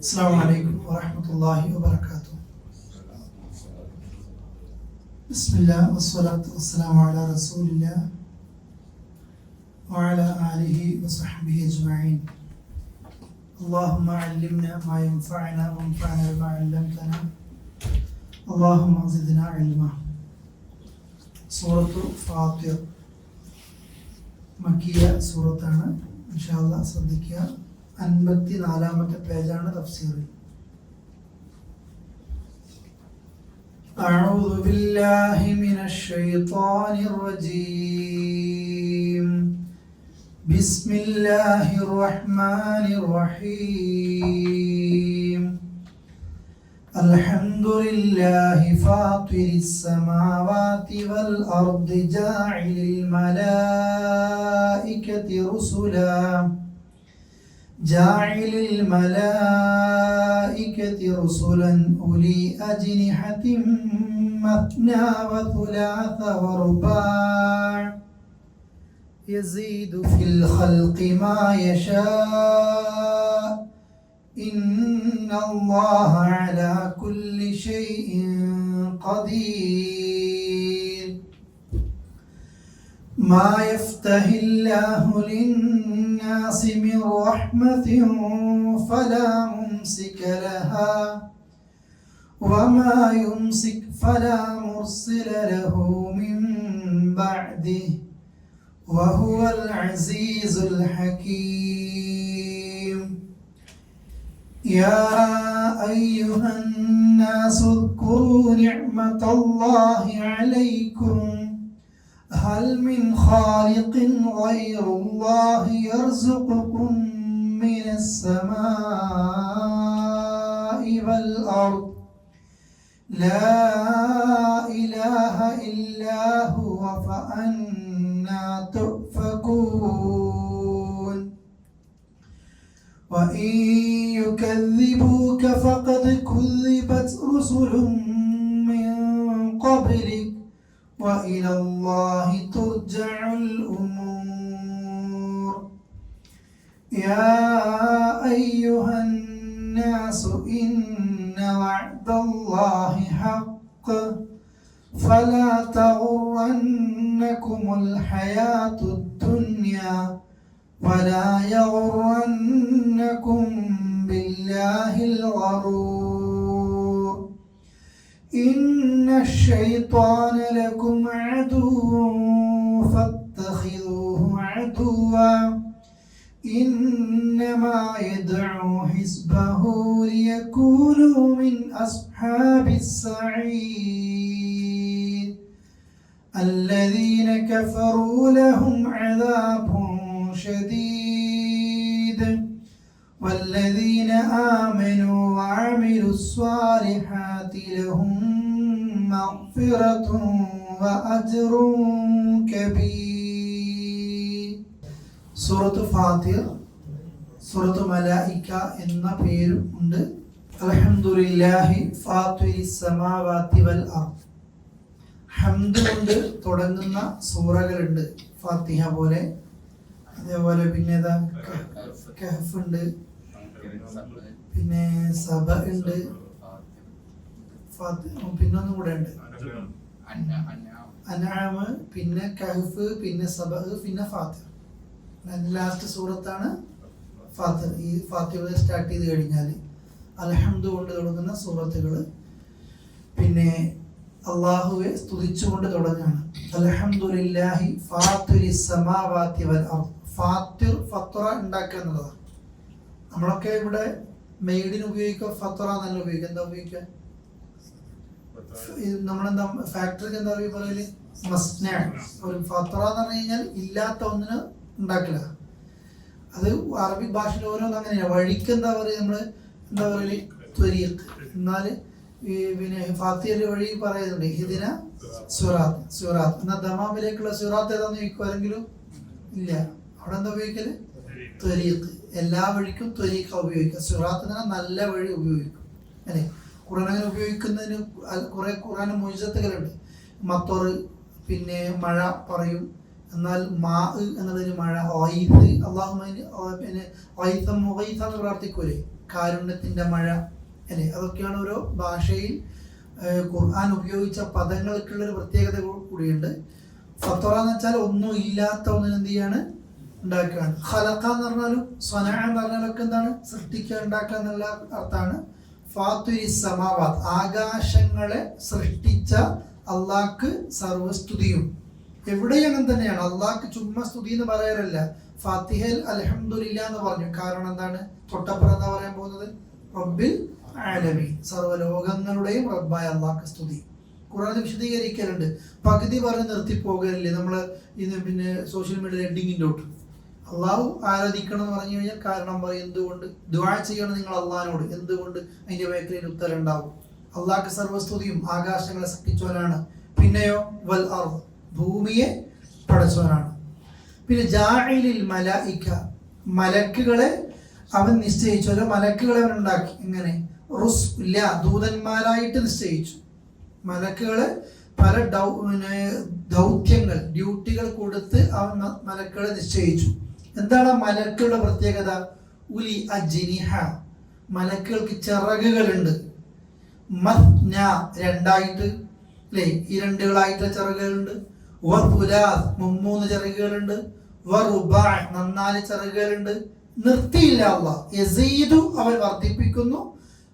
السلام عليكم ورحمة الله وبركاته. بسم الله والصلاة والسلام على رسول الله وعلى آله وصحبه أجمعين. اللهم علمنا ما ينفعنا وانفعنا بما علمتنا. اللهم زدنا علما. സൂറത്തു ഫാത്തിർ മക്കിയ സൂറത്താണ്. ഇൻഷാ അല്ലാഹ് ശ്രദ്ധിക്കുക. 54-ാമത്തെ പേജാണ് തഫ്സീറിൽ. أعوذ بالله من الشيطان الرجيم. بسم الله الرحمن الرحيم. الحمد لله فاطر السماوات والأرض جاعل الملائكة رسلا أولي أجنحة مثنى وثلاث ورباع يزيد في الخلق ما يشاء إن الله على كل شيء قدير. ما يفتح الله للناس من رحمة فلا ممسك لها وما يمسك فلا مرسل له من بعده وهو العزيز الحكيم. يا أيها الناس اذكروا نعمة الله عليكم هل من خالق غير الله يرزقكم من السماء والأرض لا إله إلا هو فأنا تؤفكون. وإن يكذبوك فقد كذبت رسل من قبلك وإلى الله ترجع الأمور. يا أيها الناس إن وعد الله حق فلا تغرنكم الحياة الدنيا ولا يغرنكم بالله الغرور. إن الشيطان لكم عدو فاتخذوه عدوا إنما يدعو حزبه ليكونوا من أصحاب السعير. الذين كفروا لهم عذاب شديد والذين آمنوا وعملوا الصالحات لهم مغفرة وأجر كبير. സൂറത്തു ഫാത്തിർ, സൂറത്തു മലായിക എന്ന പേരും ഉണ്ട്. അൽഹംദുലില്ലാഹി ഫാത്തിരിസ് സമാവാതി വൽ അർദ്. ഹംദ് കൊണ്ട് തുടങ്ങുന്ന സൂറകളുണ്ട് ഫാത്തിഹ പോലെ. അതേപോലെ പിന്നെ കഹ്ഫ് ഉണ്ട്, പിന്നെ സബ ഉണ്ട്, പിന്നൊന്നും കൂടെ ഉണ്ട് അൻആം, പിന്നെ കഹ്ഫ്, പിന്നെ സബ, പിന്നെ ഫാത്തിഹ. ലാസ്റ്റ് സൂറത്താണ് ഫാത്തിഹ. ഈ ഫാത്തിഹ സ്റ്റാർട്ട് ചെയ്ത് കഴിഞ്ഞാൽ അൽഹംദു കൊണ്ട് തുടങ്ങുന്ന സൂറത്തുകൾ പിന്നെ അള്ളാഹുവെ സ്തുതിച്ചുകൊണ്ട് തുടങ്ങാണ്. അൽഹംദുലില്ലാഹി ഫാത്തിരിസ് സമാവാതി വൽ അർദ്. ഫാത്തിർ ഫത്ര ഉണ്ടാക്കുക എന്നുള്ളതാണ്. നമ്മളൊക്കെ ഇവിടെ മെയ്ഡിന് ഉപയോഗിക്കുക ഫത്ര എന്നല്ല ഉപയോഗിക്കുക. എന്താ ഉപയോഗിക്കുക? നമ്മളെന്താ ഫാക്ടറിക്ക് എന്താ പറയല്? മസ്ന. ഒരു ഫത്ര എന്ന് പറഞ്ഞു കഴിഞ്ഞാൽ ഇല്ലാത്ത ഒന്നിന് ഉണ്ടാക്കില്ല. അത് അറബിക് ഭാഷയിൽ ഓരോന്ന് അങ്ങനെയാണ്. വഴിക്ക് എന്താ പറയുക? നമ്മള് എന്താ പറയല്? ത്വരീഖ്. എന്നാല് പിന്നെ ഫാത്തിഹയുടെ വഴി പറയുന്നുണ്ട് ഹിദിന സുറാത്ത്, സുറാത്ത്. എന്നാൽ ദമാമിലേക്കുള്ള സുറാത്ത് ഏതാന്ന് ചോദിക്കും ആരെങ്കിലും? ഇല്ല. അവിടെ എന്താ ഉപയോഗിക്കല്? ത്വരീഖ്. എല്ലാ വഴിക്കും ത്വരീഖ ഉപയോഗിക്കുക. സുറാത്ത് എന്ന് പറഞ്ഞാൽ നല്ല വഴി ഉപയോഗിക്കും അല്ലെ. ഖുർആൻ ഉപയോഗിക്കുന്നതിന് കുറെ ഖുർആൻ മുഅ്ജിസത്തുകളുണ്ട്. മത്തോർ, പിന്നെ മഴ പറയും. എന്നാൽ മാ എന്നുള്ളതിന് മഴ. ഓയിത്ത്, അള്ളാഹു പിന്നെ ഓയിത്തം മുഗൈത്ത എന്ന് പ്രാർത്ഥിക്കൂലേ? കാരുണ്യത്തിൻ്റെ മഴ അല്ലേ. അതൊക്കെയാണ് ഓരോ ഭാഷയിൽ ഖുർആൻ ഉപയോഗിച്ച പദങ്ങൾക്കുള്ളൊരു പ്രത്യേകത കൂടിയുണ്ട്. ഫത്തറ എന്ന് വെച്ചാൽ ഒന്നും ഇല്ലാത്ത ഒന്നിന് എന്ത് ചെയ്യാണ്, ഉണ്ടാക്കുകയാണ്. ഖലഖ എന്ന് പറഞ്ഞാലും സ്വന എന്ന് പറഞ്ഞാലൊക്കെ എന്താണ്, സൃഷ്ടിക്കുക, ഉണ്ടാക്കുക എന്നുള്ള അർത്ഥമാണ്. ഫാത്തിരി സമാവാത്ത്, ആകാശങ്ങളെ സൃഷ്ടിച്ച അള്ളാഹ്ക്ക് സർവസ്തുതിയും. എവിടെയും അങ്ങനെ തന്നെയാണ്. അള്ളാഹ്ക്ക് ചുമ്മാ സ്തുതി എന്ന് പറയാറില്ല. ഫാത്തിഹയിൽ അൽഹംദുലില്ലാ എന്ന് പറഞ്ഞു. കാരണം എന്താണ്, തൊട്ടപ്പുറം എന്താ പറയാൻ പോകുന്നത്, റബ്ബിൽ ആലമീൻ, സർവ്വലോകങ്ങളുടെയും റബ്ബായ അള്ളാഹ്ക്ക് സ്തുതി. ഖുർആൻ വിശദീകരിക്കലുണ്ട്. പകുതി പറഞ്ഞ് നിർത്തി പോകലില്ലേ നമ്മൾ ഇന്ന് പിന്നെ സോഷ്യൽ മീഡിയ ഹെഡിങ്ങിൻ്റെ തൊട്ട്. അള്ളാഹു ആരാധിക്കണം എന്ന് പറഞ്ഞു കഴിഞ്ഞാൽ കാരണം പറയും, എന്തുകൊണ്ട് ദുആ ചെയ്യണം നിങ്ങൾ അള്ളാഹിനോട്, എന്തുകൊണ്ട്, അതിന്റെ മേഖലയിൽ ഉത്തരം ഉണ്ടാവും. അള്ളാഹ്ക്ക് സർവസ്തുതിയും, ആകാശങ്ങളെ സൃഷ്ടിച്ചവനാണ്. പിന്നെയോ വൽ അർദ്, ഭൂമിയെ പടച്ചവനാണ്. പിന്നെ ജാഇലിൽ മലായിക, മലക്കുകളെ അവൻ നിശ്ചയിച്ചു. മലക്കുകളെ അവൻ ഉണ്ടാക്കി. എങ്ങനെ, റുസ്ല, ദൂതന്മാരായിട്ട് നിശ്ചയിച്ചു. മലക്കുകളെ പല ദൗത്യങ്ങൾ, ഡ്യൂട്ടികൾ കൊടുത്ത് അവൻ മലക്കുകളെ നിശ്ചയിച്ചു. എന്താണ് മലക്കുകളുടെ പ്രത്യേകത? ഉലി അജ്നിഹ, മലക്കുകൾക്ക് ചിറകുകളുണ്ട്. മത്ന, രണ്ടായിട്ട് അല്ലേ, ഇരണ്ടുകളായിട്ടുള്ള ചിറകുകളുണ്ട്. വറുലാസ്, മുമ്മൂന്ന് ചിറകുകളുണ്ട്. വറുബാ, 4 ചിറകുകളുണ്ട്. നിർത്തിയില്ല അല്ലാഹ്. യസീദു, അവൻ വർദ്ധിപ്പിക്കുന്നു.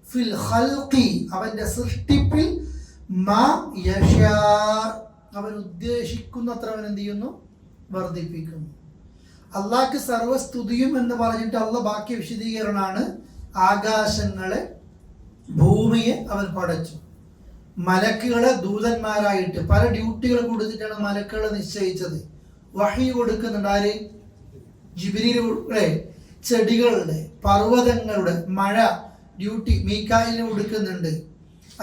ഫിൽ ഖൽഖി, അവന്റെ സൃഷ്ടിപ്പിൽ. മാ യശാ, അവൻ ഉദ്ദേശിക്കുന്നത്ര അവൻ എന്ത് ചെയ്യുന്നു, വർദ്ധിപ്പിക്കുന്നു. അള്ളാഹ്ക്ക് സർവസ്തുതിയും എന്ന് പറഞ്ഞിട്ട് അള്ളാഹ് ബാക്കി വിശദീകരണമാണ്. ആകാശങ്ങളെ, ഭൂമിയെ അവൻ പടച്ചു. മലക്കുകളെ ദൂതന്മാരായിട്ട് പല ഡ്യൂട്ടികൾ കൊടുത്തിട്ടാണ് മലക്കുകളെ നിശ്ചയിച്ചത്. വഹി കൊടുക്കുന്നുണ്ട് ആര്? ജിബ്രീലിലൂടെ. ചെടികളുടെ, പർവ്വതങ്ങളുടെ, മഴ ഡ്യൂട്ടി മീകായിലിന് കൊടുക്കുന്നുണ്ട്.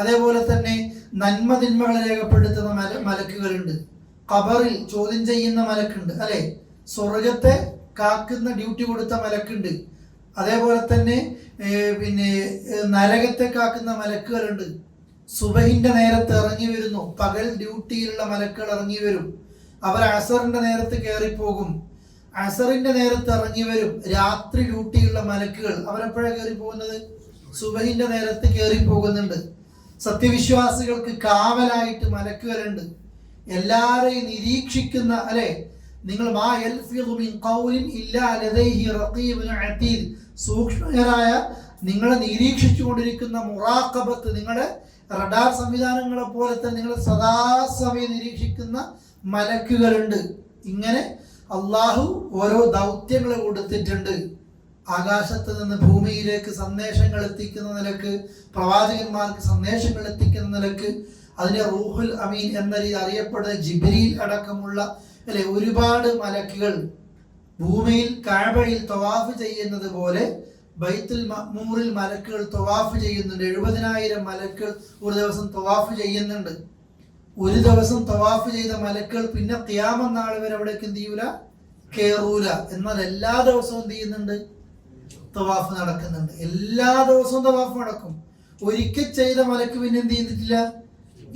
അതേപോലെ തന്നെ നന്മതിന്മകളെ രേഖപ്പെടുത്തുന്ന മലക്കുകളുണ്ട്. ഖബറിൽ ചോദ്യം ചെയ്യുന്ന മലക്കുണ്ട് അല്ലെ. സ്വർഗത്തെ കാക്കുന്ന ഡ്യൂട്ടി കൊടുത്ത മലക്കുണ്ട്. അതേപോലെ തന്നെ പിന്നെ നരകത്തെ കാക്കുന്ന മലക്കുകളുണ്ട്. സുബഹിന്റെ നേരത്ത് ഇറങ്ങി വരുന്നു, പകൽ ഡ്യൂട്ടിയിലുള്ള മലക്കുകൾ ഇറങ്ങി വരും. അവർ അസറിന്റെ നേരത്ത് കയറിപ്പോകും. അസറിന്റെ നേരത്ത് ഇറങ്ങി വരും. രാത്രി ഡ്യൂട്ടിയുള്ള മലക്കുകൾ അവരെപ്പോഴാണ് കയറി പോകുന്നത്? സുബഹിന്റെ നേരത്ത് കയറി പോകുന്നുണ്ട്. സത്യവിശ്വാസികൾക്ക് കാവലായിട്ട് മലക്കുകളുണ്ട്. എല്ലാരെയും നിരീക്ഷിക്കുന്ന അല്ലെ. നിങ്ങൾ സൂക്ഷ്മരായ നിങ്ങളെ നിരീക്ഷിച്ചു കൊണ്ടിരിക്കുന്ന മുറാഖബത്ത്, നിങ്ങളുടെ റഡാർ സംവിധാനങ്ങളെ പോലെ തന്നെ നിങ്ങളെ സദാസമയം നിരീക്ഷിക്കുന്ന മലക്കുകളുണ്ട്. ഇങ്ങനെ അള്ളാഹു ഓരോ ദൗത്യങ്ങൾ കൊടുത്തിട്ടുണ്ട്. ആകാശത്ത് നിന്ന് ഭൂമിയിലേക്ക് സന്ദേശങ്ങൾ എത്തിക്കുന്ന നിലക്ക്, പ്രവാചകന്മാർക്ക് സന്ദേശങ്ങൾ എത്തിക്കുന്ന നിലക്ക്, അതിനെ റൂഹുൽ അമീൻ എന്ന രീതി അറിയപ്പെടുന്ന ജിബ്രീൽ അടക്കമുള്ള അല്ലെ ഒരുപാട് മലക്കുകൾ ഭൂമിയിൽ കഅബയിൽ തവാഫ് ചെയ്യുന്നത് പോലെ ബൈത്തുൽ മഅ്മൂറിൽ മലക്കുകൾ തവാഫ് ചെയ്യുന്നുണ്ട്. 70,000 മലക്കുകൾ ഒരു ദിവസം തവാഫ് ചെയ്യുന്നുണ്ട്. ഒരു ദിവസം തവാഫ് ചെയ്ത മലക്കുകൾ പിന്നെ ഖിയാമത്ത് നാൾ വരെ അവിടേക്ക് എന്ത് ചെയ്യൂല, കേറൂല. എന്നാൽ എല്ലാ ദിവസവും എന്ത് ചെയ്യുന്നുണ്ട്, തവാഫ് നടക്കുന്നുണ്ട്. എല്ലാ ദിവസവും തവാഫ് നടക്കും. ഒരിക്കൽ ചെയ്ത മലക്ക് പിന്നെ എന്ത് ചെയ്തിട്ടില്ല,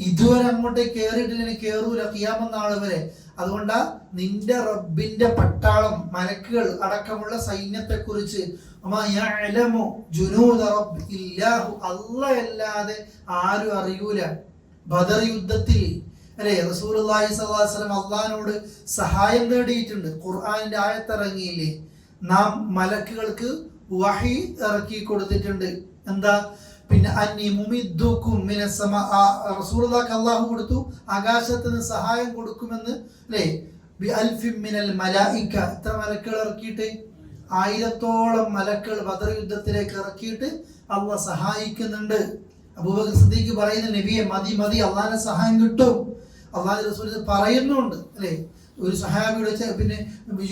ഇതുവരെ അങ്ങോട്ടേക്ക് കേറിയിട്ടില്ല, കേറൂല ഖിയാമത്ത് നാൾ വരെ. അതുകൊണ്ടാ നിന്റെ റബ്ബിന്റെ പട്ടാളം, മലക്കുകൾ അടക്കമുള്ള സൈന്യത്തെ കുറിച്ച് അല്ലാതെ ആരും അറിയൂല. ബദർ യുദ്ധത്തിൽ അല്ലെ റസൂലുള്ളാഹി സ്വല്ലല്ലാഹു അലൈഹി വസല്ലം അള്ളാഹിനോട് സഹായം തേടിയിട്ടുണ്ട്. ഖുർആനിന്റെ ആയത്തിറങ്ങിയില്ലേ, നാം മലക്കുകൾക്ക് വഹി ഇറക്കി കൊടുത്തിട്ടുണ്ട്. എന്താ പിന്നെ അന്നി മുമിദ്ദുക്കും മിനസ് സമാ, റസൂലുള്ളാഹിക്ക് അല്ലാഹു കൊടുത്തു, ആകാശത്ത് നിന്ന് സഹായം കൊടുക്കുമെന്ന് അല്ലേ. ബി അൽഫിൻ മിനൽ മലായിക, എത്ര മലക്കുകൾ ഇറക്കിയിട്ട്? 1000ഓളം മലക്കുകൾ ബദർ യുദ്ധത്തിലേക്ക് ഇറക്കിയിട്ട് അള്ളാഹ് സഹായിക്കുന്നുണ്ട്. അബൂബക്കർ സിദ്ദീഖ് പറയുന്ന നബിയെ മതി മതി, അള്ളാഹിന്റെ സഹായം കിട്ടും. അള്ളാഹു റസൂൽ പറയുന്നുണ്ട് അല്ലെ. ഒരു സഹാബിയുടെ പിന്നെ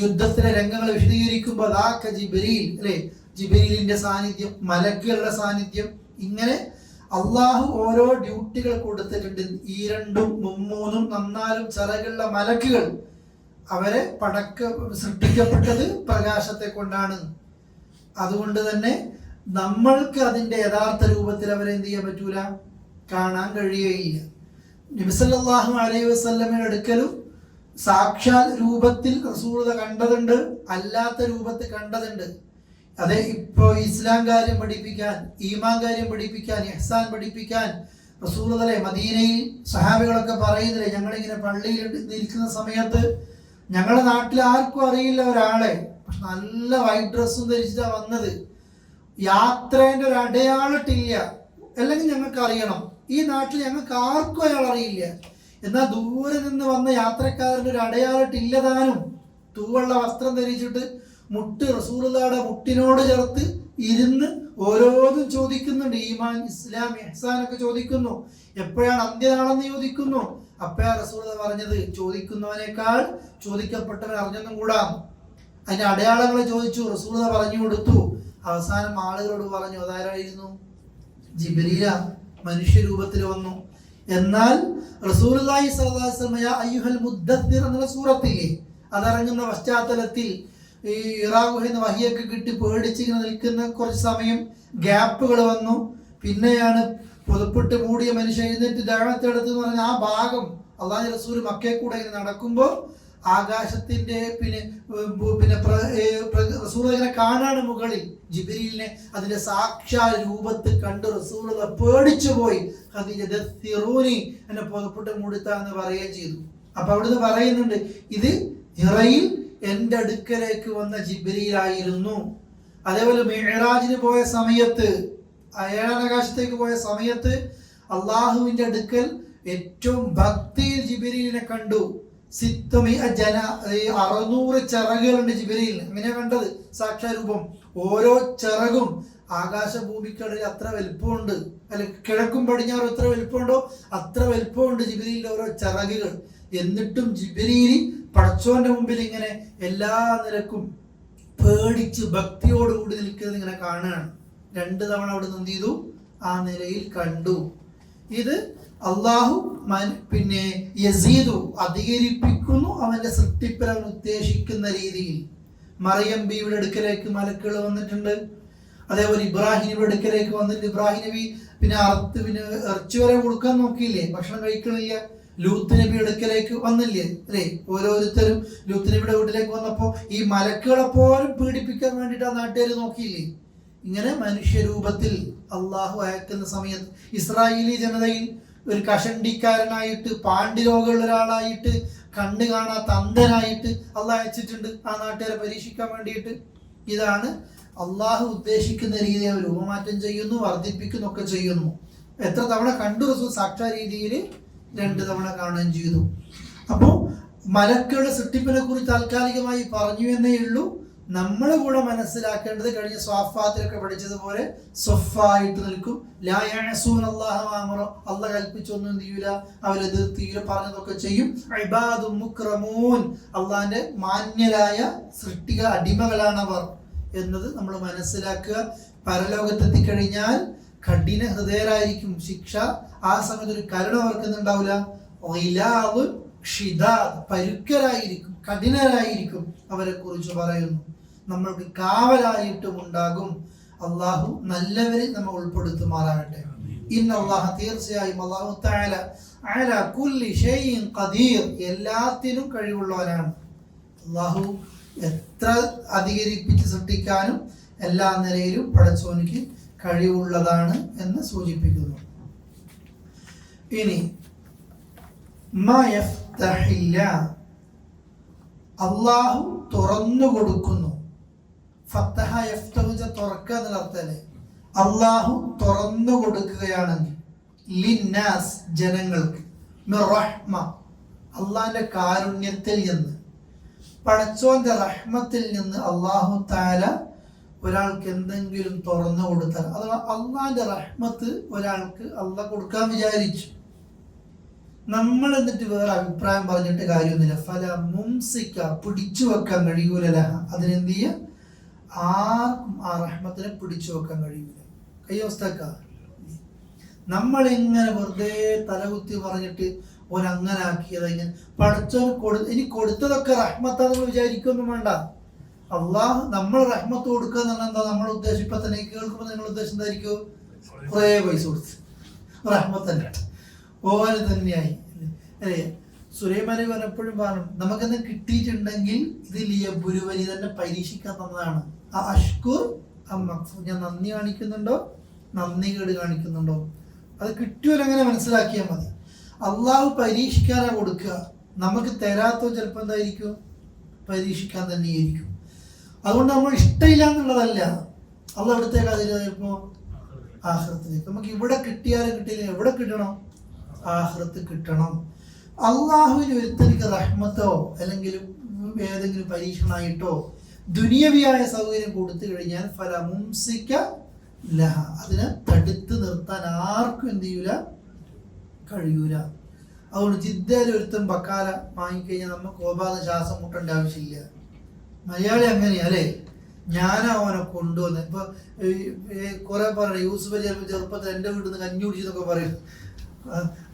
യുദ്ധത്തിലെ രംഗങ്ങൾ വിശദീകരിക്കുമ്പോൾ ജിബ്രീൽ അല്ലെ, ജിബ്രീലിന്റെ സാന്നിധ്യം, മലക്കുകളുടെ സാന്നിധ്യം, ഇങ്ങനെ അള്ളാഹു ഓരോ ഡ്യൂട്ടികൾ കൊടുത്തിട്ടുണ്ട്. ഈ 2ഉം 3ഉം 4ഉം ചിറകുള്ള മലക്കുകൾ അവരെ സൃഷ്ടിക്കപ്പെട്ടത് പ്രകാശത്തെ കൊണ്ടാണ്. അതുകൊണ്ട് തന്നെ നമ്മൾക്ക് അതിന്റെ യഥാർത്ഥ രൂപത്തിൽ അവരെ എന്ത് ചെയ്യാൻ പറ്റൂല, കാണാൻ കഴിയുകയില്ല. നബി സല്ലല്ലാഹു അലൈഹി വസല്ലമയുടെ അടുക്കലും സാക്ഷാൽ രൂപത്തിൽ റസൂലുള്ളാഹി കണ്ടതുണ്ട്, അല്ലാത്ത രൂപത്തിൽ കണ്ടതുണ്ട്. അതെ, ഇപ്പോ ഇസ്ലാം കാര്യം പഠിപ്പിക്കാൻ, ഈമാൻ കാര്യം പഠിപ്പിക്കാൻ, ഇഹ്സാൻ പഠിപ്പിക്കാൻ റസൂലുള്ളാഹി മദീനയിൽ സഹാബികളൊക്കെ പറയുന്നില്ലേ, ഞങ്ങളിങ്ങനെ പള്ളിയിൽ നിൽക്കുന്ന സമയത്ത് ഞങ്ങളുടെ നാട്ടിൽ ആർക്കും അറിയില്ല ഒരാളെ, പക്ഷെ നല്ല വൈറ്റ് ഡ്രസ്സും ധരിച്ചിട്ടാണ് വന്നത്. യാത്രേൻ്റെ ഒരു അടയാളിട്ടില്ല, അല്ലെങ്കിൽ ഞങ്ങൾക്ക് അറിയണം. ഈ നാട്ടിൽ ഞങ്ങൾക്ക് ആർക്കും അയാൾ അറിയില്ല. എന്നാൽ ദൂരെ നിന്ന് വന്ന യാത്രക്കാരൻ്റെ ഒരു അടയാളിട്ടില്ലതാനും തൂവെള്ള വസ്ത്രം ധരിച്ചിട്ട് മുട്ട് റസൂലുള്ളാഹിയുടെ മുട്ടിനോട് ചേർത്ത് ഇരുന്ന് ഓരോന്നും ചോദിക്കുന്നുണ്ട്. ഈമാൻ, ഇസ്ലാം, ഇഹ്സാൻ ഒക്കെ ചോദിക്കുന്നു. എപ്പോഴാണ് അന്ത്യനാളെന്ന് ചോദിക്കുന്നു. അപ്പോഴാ റസൂലുള്ളാഹി പറഞ്ഞത്, ചോദിക്കുന്നവനേക്കാൾ ചോദിക്കപ്പെട്ടവൻ അറിഞ്ഞൊന്നും കൂടാ. അതിന്റെ അടയാളങ്ങൾ ചോദിച്ചു, റസൂലുള്ളാഹി പറഞ്ഞു കൊടുത്തു. അവസാനം ആളുകളോട് പറഞ്ഞു, അതാരായിരുന്നു? ജിബ്രീല, മനുഷ്യരൂപത്തിൽ വന്നു. എന്നാൽ റസൂലുള്ളാഹി സ്വല്ലല്ലാഹു അലൈഹി വസല്ലം യാ അയ്യുഹൽ മുദ്ദസ്സിർ എന്നുള്ള സൂറത്തില്ലേ, അതറങ്ങുന്ന പശ്ചാത്തലത്തിൽ ഈ ഇറാ ഗുഹയിൽ വഹിയൊക്കെ കിട്ടി പേടിച്ചിങ്ങനെ നിൽക്കുന്ന കുറച്ച് സമയം ഗ്യാപ്പുകൾ വന്നു. പിന്നെയാണ് പുതുപ്പിട്ട് മൂടിയ മനുഷ്യൻ എഴുന്നേറ്റ് ദഅവത്തെടുത്ത് എന്ന് പറഞ്ഞ ആ ഭാഗം അള്ളാഹു റസൂൽ മക്കയിൽ കൂടെ ഇങ്ങനെ നടക്കുമ്പോൾ ആകാശത്തിന്റെ പിന്നെ റസൂൽ ഇങ്ങനെ കാണാണ് മുകളിൽ ജിബ്രീലിനെ, അതിന്റെ സാക്ഷാൽ രൂപത്തിൽ കണ്ട് റസൂൽ പേടിച്ചു പോയി. ഖദീജ ദസ്സിറൂനി, എന്നെ പുതുപ്പിട്ട് മൂടുത്താന്ന് പറയുകയും ചെയ്തു. അപ്പൊ അവിടുന്ന് പറയുന്നുണ്ട്, ഇത് ഇറയിൽ എൻ്റെ അടുക്കലേക്ക് വന്ന ജിബ്രീലായിരുന്നു. അതേപോലെ മിഅ്റാജിന് പോയ സമയത്ത്, ഏഴാം ആകാശത്തേക്ക് പോയ സമയത്ത് അള്ളാഹുവിന്റെ അടുക്കൽ ഏറ്റവും ഭക്തിയിൽ ജിബ്രീലിനെ കണ്ടു. 600 ചിറകുകളുണ്ട് ജിബ്രീലിന്. അങ്ങനെയാ കണ്ടത് സാക്ഷാരൂപം. ഓരോ ചിറകും ആകാശഭൂമിക്കടലിൽ അത്ര വലുപ്പമുണ്ട്, അല്ല കിഴക്കും പടിഞ്ഞാറും എത്ര വലുപ്പമുണ്ടോ അത്ര വലുപ്പമുണ്ട് ജിബ്രീലിന്റെ ഓരോ ചിറകുകൾ. എന്നിട്ടും ജിബ്രീൽ പടച്ചോന്റെ മുമ്പിൽ ഇങ്ങനെ എല്ലാ നിലക്കും പേടിച്ച് ഭക്തിയോടുകൂടി നിൽക്കുന്നത് ഇങ്ങനെ കാണുകയാണ്. 2 തവണ അവിടെ നിന്ന് എന്ത് ചെയ്തു? ആ നിലയിൽ കണ്ടു. ഇത് അള്ളാഹു പിന്നെ യസീദു അധികരിപ്പിക്കുന്നു അവന്റെ സൃഷ്ടിപ്പിൽ അവൻ ഉദ്ദേശിക്കുന്ന രീതിയിൽ. മറിയം ബീവിയുടെ അടുക്കലേക്ക് മലക്കുകൾ വന്നിട്ടുണ്ട്. അതേപോലെ ഇബ്രാഹിം നബിയുടെ അടുക്കലേക്ക് വന്നിട്ട് ഇബ്രാഹിം നബി പിന്നെ ഇറച്ചി വരെ കൊടുക്കാൻ നോക്കിയില്ലേ, ഭക്ഷണം കഴിക്കണില്ല. ലൂത്ത് നബി അടുക്കലേക്ക് വന്നില്ലേ, അല്ലേ? ഓരോരുത്തരും ലൂത്ത് നബിയുടെ വീട്ടിലേക്ക് വന്നപ്പോൾ ഈ മലക്കുകളെ പോലും പീഡിപ്പിക്കാൻ വേണ്ടിയിട്ട് ആ നാട്ടുകാർ നോക്കിയില്ലേ. ഇങ്ങനെ മനുഷ്യരൂപത്തിൽ അള്ളാഹു അയക്കുന്ന സമയത്ത് ഇസ്രായേലി ജനതയിൽ ഒരു കഷണ്ടിക്കാരനായിട്ട്, പാണ്ഡിരോഗമുള്ള ഒരാളായിട്ട്, കണ്ണ് കാണാത്ത അന്ധനായിട്ട് അള്ളാഹ് അയച്ചിട്ടുണ്ട് ആ നാട്ടുകാരെ പരീക്ഷിക്കാൻ വേണ്ടിയിട്ട്. ഇതാണ് അള്ളാഹു ഉദ്ദേശിക്കുന്ന രീതിയിൽ അവർ രൂപമാറ്റം ചെയ്യുന്നു, വർദ്ധിപ്പിക്കുന്നു ഒക്കെ ചെയ്യുന്നു. എത്ര തവണ കണ്ടു റസൂൽ? സാക്ഷാ രീതിയിൽ 2 തവണ കാണുകയും ചെയ്തു. അപ്പോൾ മലക്കുകളുടെ സൃഷ്ടിപ്പിനെ കുറിച്ച് താൽക്കാലികമായി പറഞ്ഞു എന്നേ ഉള്ളൂ. നമ്മളെ കൂടെ മനസ്സിലാക്കേണ്ടത് കഴിഞ്ഞ സ്വാഫാത്തിലൊക്കെ പഠിച്ചതുപോലെ സ്വഫായിട്ട് നിൽക്കും. ലാ യഅസൂന അല്ലാഹ മാ അമറ, അല്ലാഹ് കൽപ്പിച്ചൊന്നും ചെയ്യൂല, അവരെതിർത്തിയില്ല, പറഞ്ഞതൊക്കെ ചെയ്യും. ഇബാദും മുക്രമൂൻ, അള്ളാഹിന്റെ മാന്യരായ സൃഷ്ടിക അടിമകളാണവർ എന്നത് നമ്മൾ മനസ്സിലാക്കുക. പരലോകത്തെത്തിക്കഴിഞ്ഞാൽ കഠിന ഹൃദയരായിരിക്കും. ശിക്ഷ ആ സമയത്ത് ഒരു കരുണ അവർക്കുന്നുണ്ടാവില്ല. പരുക്കരായിരിക്കും, കഠിനരായിരിക്കും. അവരെ കുറിച്ച് പറയുന്നു. നമ്മൾക്ക് കാവലായിട്ടും ഉണ്ടാകും. അള്ളാഹു നല്ലവരെ നമ്മൾ ഉൾപ്പെടുത്തുമാറാകട്ടെ. ഇന്നല്ലാഹ, തീർച്ചയായും അല്ലാഹു തആല അലാ കുല്ലി ഷൈഇൻ ഖദീർ, എല്ലാത്തിനും കഴിവുള്ളവനാണ്. അള്ളാഹു എത്ര അധികരിപ്പിച്ച് സൃഷ്ടിക്കാനും എല്ലാ നിലയിലും പടച്ചോനിക്ക് കഴിവുള്ളതാണ് എന്ന് സൂചിപ്പിക്കുന്നു. ഇനി അള്ളാഹു തുറന്നു കൊടുക്കുന്നു. ഫത്തഹ യഫ്തഹു തുറക്കുക എന്നുള്ള അർത്ഥമല്ലേ? അള്ളാഹു തുറന്നു കൊടുക്കുകയാണെങ്കിൽ ലിന്നാസ്, ജനങ്ങൾക്ക്, മിർറഹ്മ, അള്ളാഹിന്റെ കാരുണ്യത്തിൽ നിന്ന്, പടച്ചോന്റെ റഹ്മത്തിൽ നിന്ന് അള്ളാഹു തആല ഒരാൾക്ക് എന്തെങ്കിലും തുറന്നു കൊടുത്താൽ, അഥവാ അള്ളാഹിന്റെ റഹ്മത്ത് ഒരാൾക്ക് അള്ളാഹ് കൊടുക്കാൻ വിചാരിച്ചു, നമ്മൾ എന്നിട്ട് വേറെ അഭിപ്രായം പറഞ്ഞിട്ട് കാര്യമൊന്നുമില്ല. ഫല മുംസിക്ക, പിടിച്ചു വെക്കാൻ കഴിയൂല ലഹ, അതിനെന്ത് ചെയ്യുക? ആർക്കും ആ റഹ്മത്തിനെ പിടിച്ചു വെക്കാൻ കഴിയൂല. കയ്യവസ്ഥക്ക നമ്മളിങ്ങനെ വെറുതെ തലകുത്തി പറഞ്ഞിട്ട് ഒരങ്ങനെ ആക്കിയത് ഇങ്ങനെ പഠിച്ചവന് ഇനി കൊടുത്തതൊക്കെ റഹ്മത്താന്ന് വിചാരിക്കൊന്നും വേണ്ട. അള്ളാഹ് നമ്മൾ റഹ്മത്ത് കൊടുക്കുക എന്ന് പറഞ്ഞാൽ എന്താ? നമ്മുടെ ഉദ്ദേശം ഇപ്പൊ തന്നെ കേൾക്കുമ്പോൾ നിങ്ങളുടെ ഉദ്ദേശം എന്തായിരിക്കും? കുറേ പൈസ കൊടുത്ത് റഹ്മത്തന്നെ ഓന് തന്നെയായി, അല്ലേ? സുലൈമാൻ എപ്പോഴും പറഞ്ഞു, നമുക്കെന്ന് കിട്ടിയിട്ടുണ്ടെങ്കിൽ ഇത് ലിയബുലുവലി തന്നെ പരീക്ഷിക്കാൻ തന്നതാണ്. ആ അഷ്കുർ ഞാൻ നന്ദി കാണിക്കുന്നുണ്ടോ നന്ദി കേട് കാണിക്കുന്നുണ്ടോ? അത് കിട്ടിയവർ അങ്ങനെ മനസ്സിലാക്കിയാൽ മതി. അള്ളാഹു പരീക്ഷിക്കാനാ കൊടുക്കുക. നമുക്ക് തരാത്തോ ചിലപ്പോൾ എന്തായിരിക്കും, പരീക്ഷിക്കാൻ തന്നെയായിരിക്കും. അതുകൊണ്ട് നമ്മൾ ഇഷ്ടമില്ല എന്നുള്ളതല്ല. അള്ളാഹ് എവിടത്തേക്ക് അതിൽ ഇപ്പോൾ ആഖിറത്തിലേക്ക്. നമുക്ക് ഇവിടെ കിട്ടിയാലും കിട്ടിയില്ല, എവിടെ കിട്ടണം? ആഖിറത്ത് കിട്ടണം. അള്ളാഹുവിന് ഒരുത്തനിക്ക് റഹ്മത്തോ അല്ലെങ്കിൽ ഏതെങ്കിലും പരീക്ഷണമായിട്ടോ ദുനിയവിയായ സൗകര്യം കൊടുത്തു കഴിഞ്ഞാൽ ഫലമുംസിക്ക ലഹ, അതിനെ തടുത്ത് നിർത്താൻ ആർക്കും എന്ത് ചെയ്യൂല, കഴിയൂല. അതുകൊണ്ട് ജിദ്ദയിൽ ഒരുത്തം ബക്കാല വാങ്ങിക്കഴിഞ്ഞാൽ നമുക്ക് കോപാത ശ്വാസം മുട്ടേണ്ട ആവശ്യമില്ല. മലയാളി അങ്ങനെയാ അല്ലേ? ഞാനാ അവനെ കൊണ്ടുവന്ന് ഇപ്പൊ കുറെ പറയണം, യൂസുഫ് ചിലപ്പോൾ ചെറുപ്പത്തിൽ എൻ്റെ വീട്ടിൽ നിന്ന് കഞ്ഞി കുടിച്ചെന്നൊക്കെ പറയും.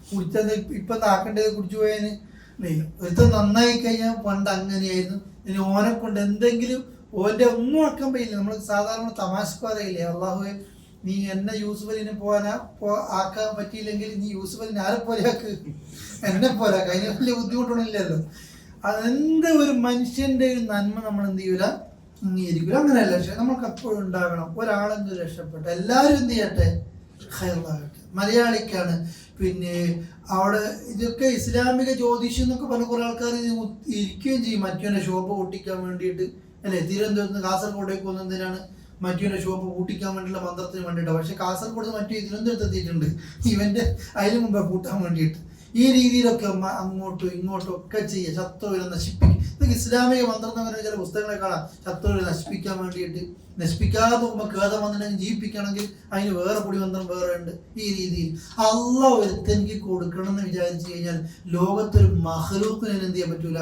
കുടിച്ചത് ഇപ്പൊ താക്കേണ്ടത് കുടിച്ചു പോയതിന് അല്ലേ? ഒരുത്തൻ നന്നായി കഴിഞ്ഞാൽ പണ്ട് അങ്ങനെയായിരുന്നു. ഇനി ഓനെ കൊണ്ട് എന്തെങ്കിലും ഓൻ്റെ ഒന്നും ആക്കാൻ പറ്റില്ല. നമ്മൾ സാധാരണ തമാശക്ക് പറയില്ലേ, അള്ളാഹുവെ നീ എന്നെ യൂസുഫ് അലിനെ ആക്കാൻ പറ്റിയില്ലെങ്കിൽ നീ യൂസുഫ് അലിനെ ആരെ പോലെയാക്ക്, എന്നെ പോലാക്ക്. അതിന് വലിയ ബുദ്ധിമുട്ടൊന്നുമില്ലല്ലോ. അതെന്ത് ഒരു മനുഷ്യന്റെ ഒരു നന്മ നമ്മൾ എന്ത് ചെയ്യൂല, അംഗീകരിക്കില്ല. അങ്ങനെയല്ല. പക്ഷെ നമുക്ക് എപ്പോഴും ഉണ്ടാകണം ഒരാളെങ്കിലും രക്ഷപ്പെട്ടെ എല്ലാവരും എന്ത് ചെയ്യട്ടെ, ഖൈറാകട്ടെ. മലയാളിക്കാണ് പിന്നെ അവിടെ ഇതൊക്കെ ഇസ്ലാമിക ജ്യോതിഷം എന്നൊക്കെ പറഞ്ഞ കുറെ ആൾക്കാർ ഇരിക്കുകയും ചെയ്യും മറ്റവനെ ഷോപ്പ് പൊട്ടിക്കാൻ വേണ്ടിയിട്ട് അല്ലേ? തിരുവനന്തപുരത്ത് നിന്ന് കാസർഗോഡേക്ക് പോകുന്നതിനാണ് മറ്റവനെ ഷോപ്പ് പൂട്ടിക്കാൻ വേണ്ടിയുള്ള മന്ത്രത്തിന് വേണ്ടിയിട്ടോ. പക്ഷെ കാസർഗോഡ് മറ്റു തിരുവനന്തപുരത്ത് എത്തിയിട്ടുണ്ട് ഇവന്റെ അതിന് മുമ്പേ പൂട്ടാൻ വേണ്ടിയിട്ട്. ഈ രീതിയിലൊക്കെ അങ്ങോട്ടും ഇങ്ങോട്ടും ഒക്കെ ചെയ്യുക, ശത്രുവിനെ നശിപ്പിക്കുക. ഇതൊക്കെ ഇസ്ലാമിക മന്ത്രം എന്ന് പറയുന്ന ചില പുസ്തകങ്ങളെ കാണാം. ശത്രുവിനെ നശിപ്പിക്കാൻ വേണ്ടിയിട്ട്, നശിപ്പിക്കാതെ പോകുമ്പോൾ ഖേദം വന്നിട്ടുണ്ടെങ്കിൽ ജീവിപ്പിക്കണമെങ്കിൽ അതിന് വേറെ പൊടി മന്ത്രം വേറെ ഉണ്ട്. ഈ രീതിയിൽ അള്ളാഹ് ഒരുത്തനിക്ക് കൊടുക്കണം എന്ന് വിചാരിച്ചു കഴിഞ്ഞാൽ ലോകത്തൊരു മഹ്ലൂക്കിനെ എന്ത് ചെയ്യാൻ പറ്റൂല,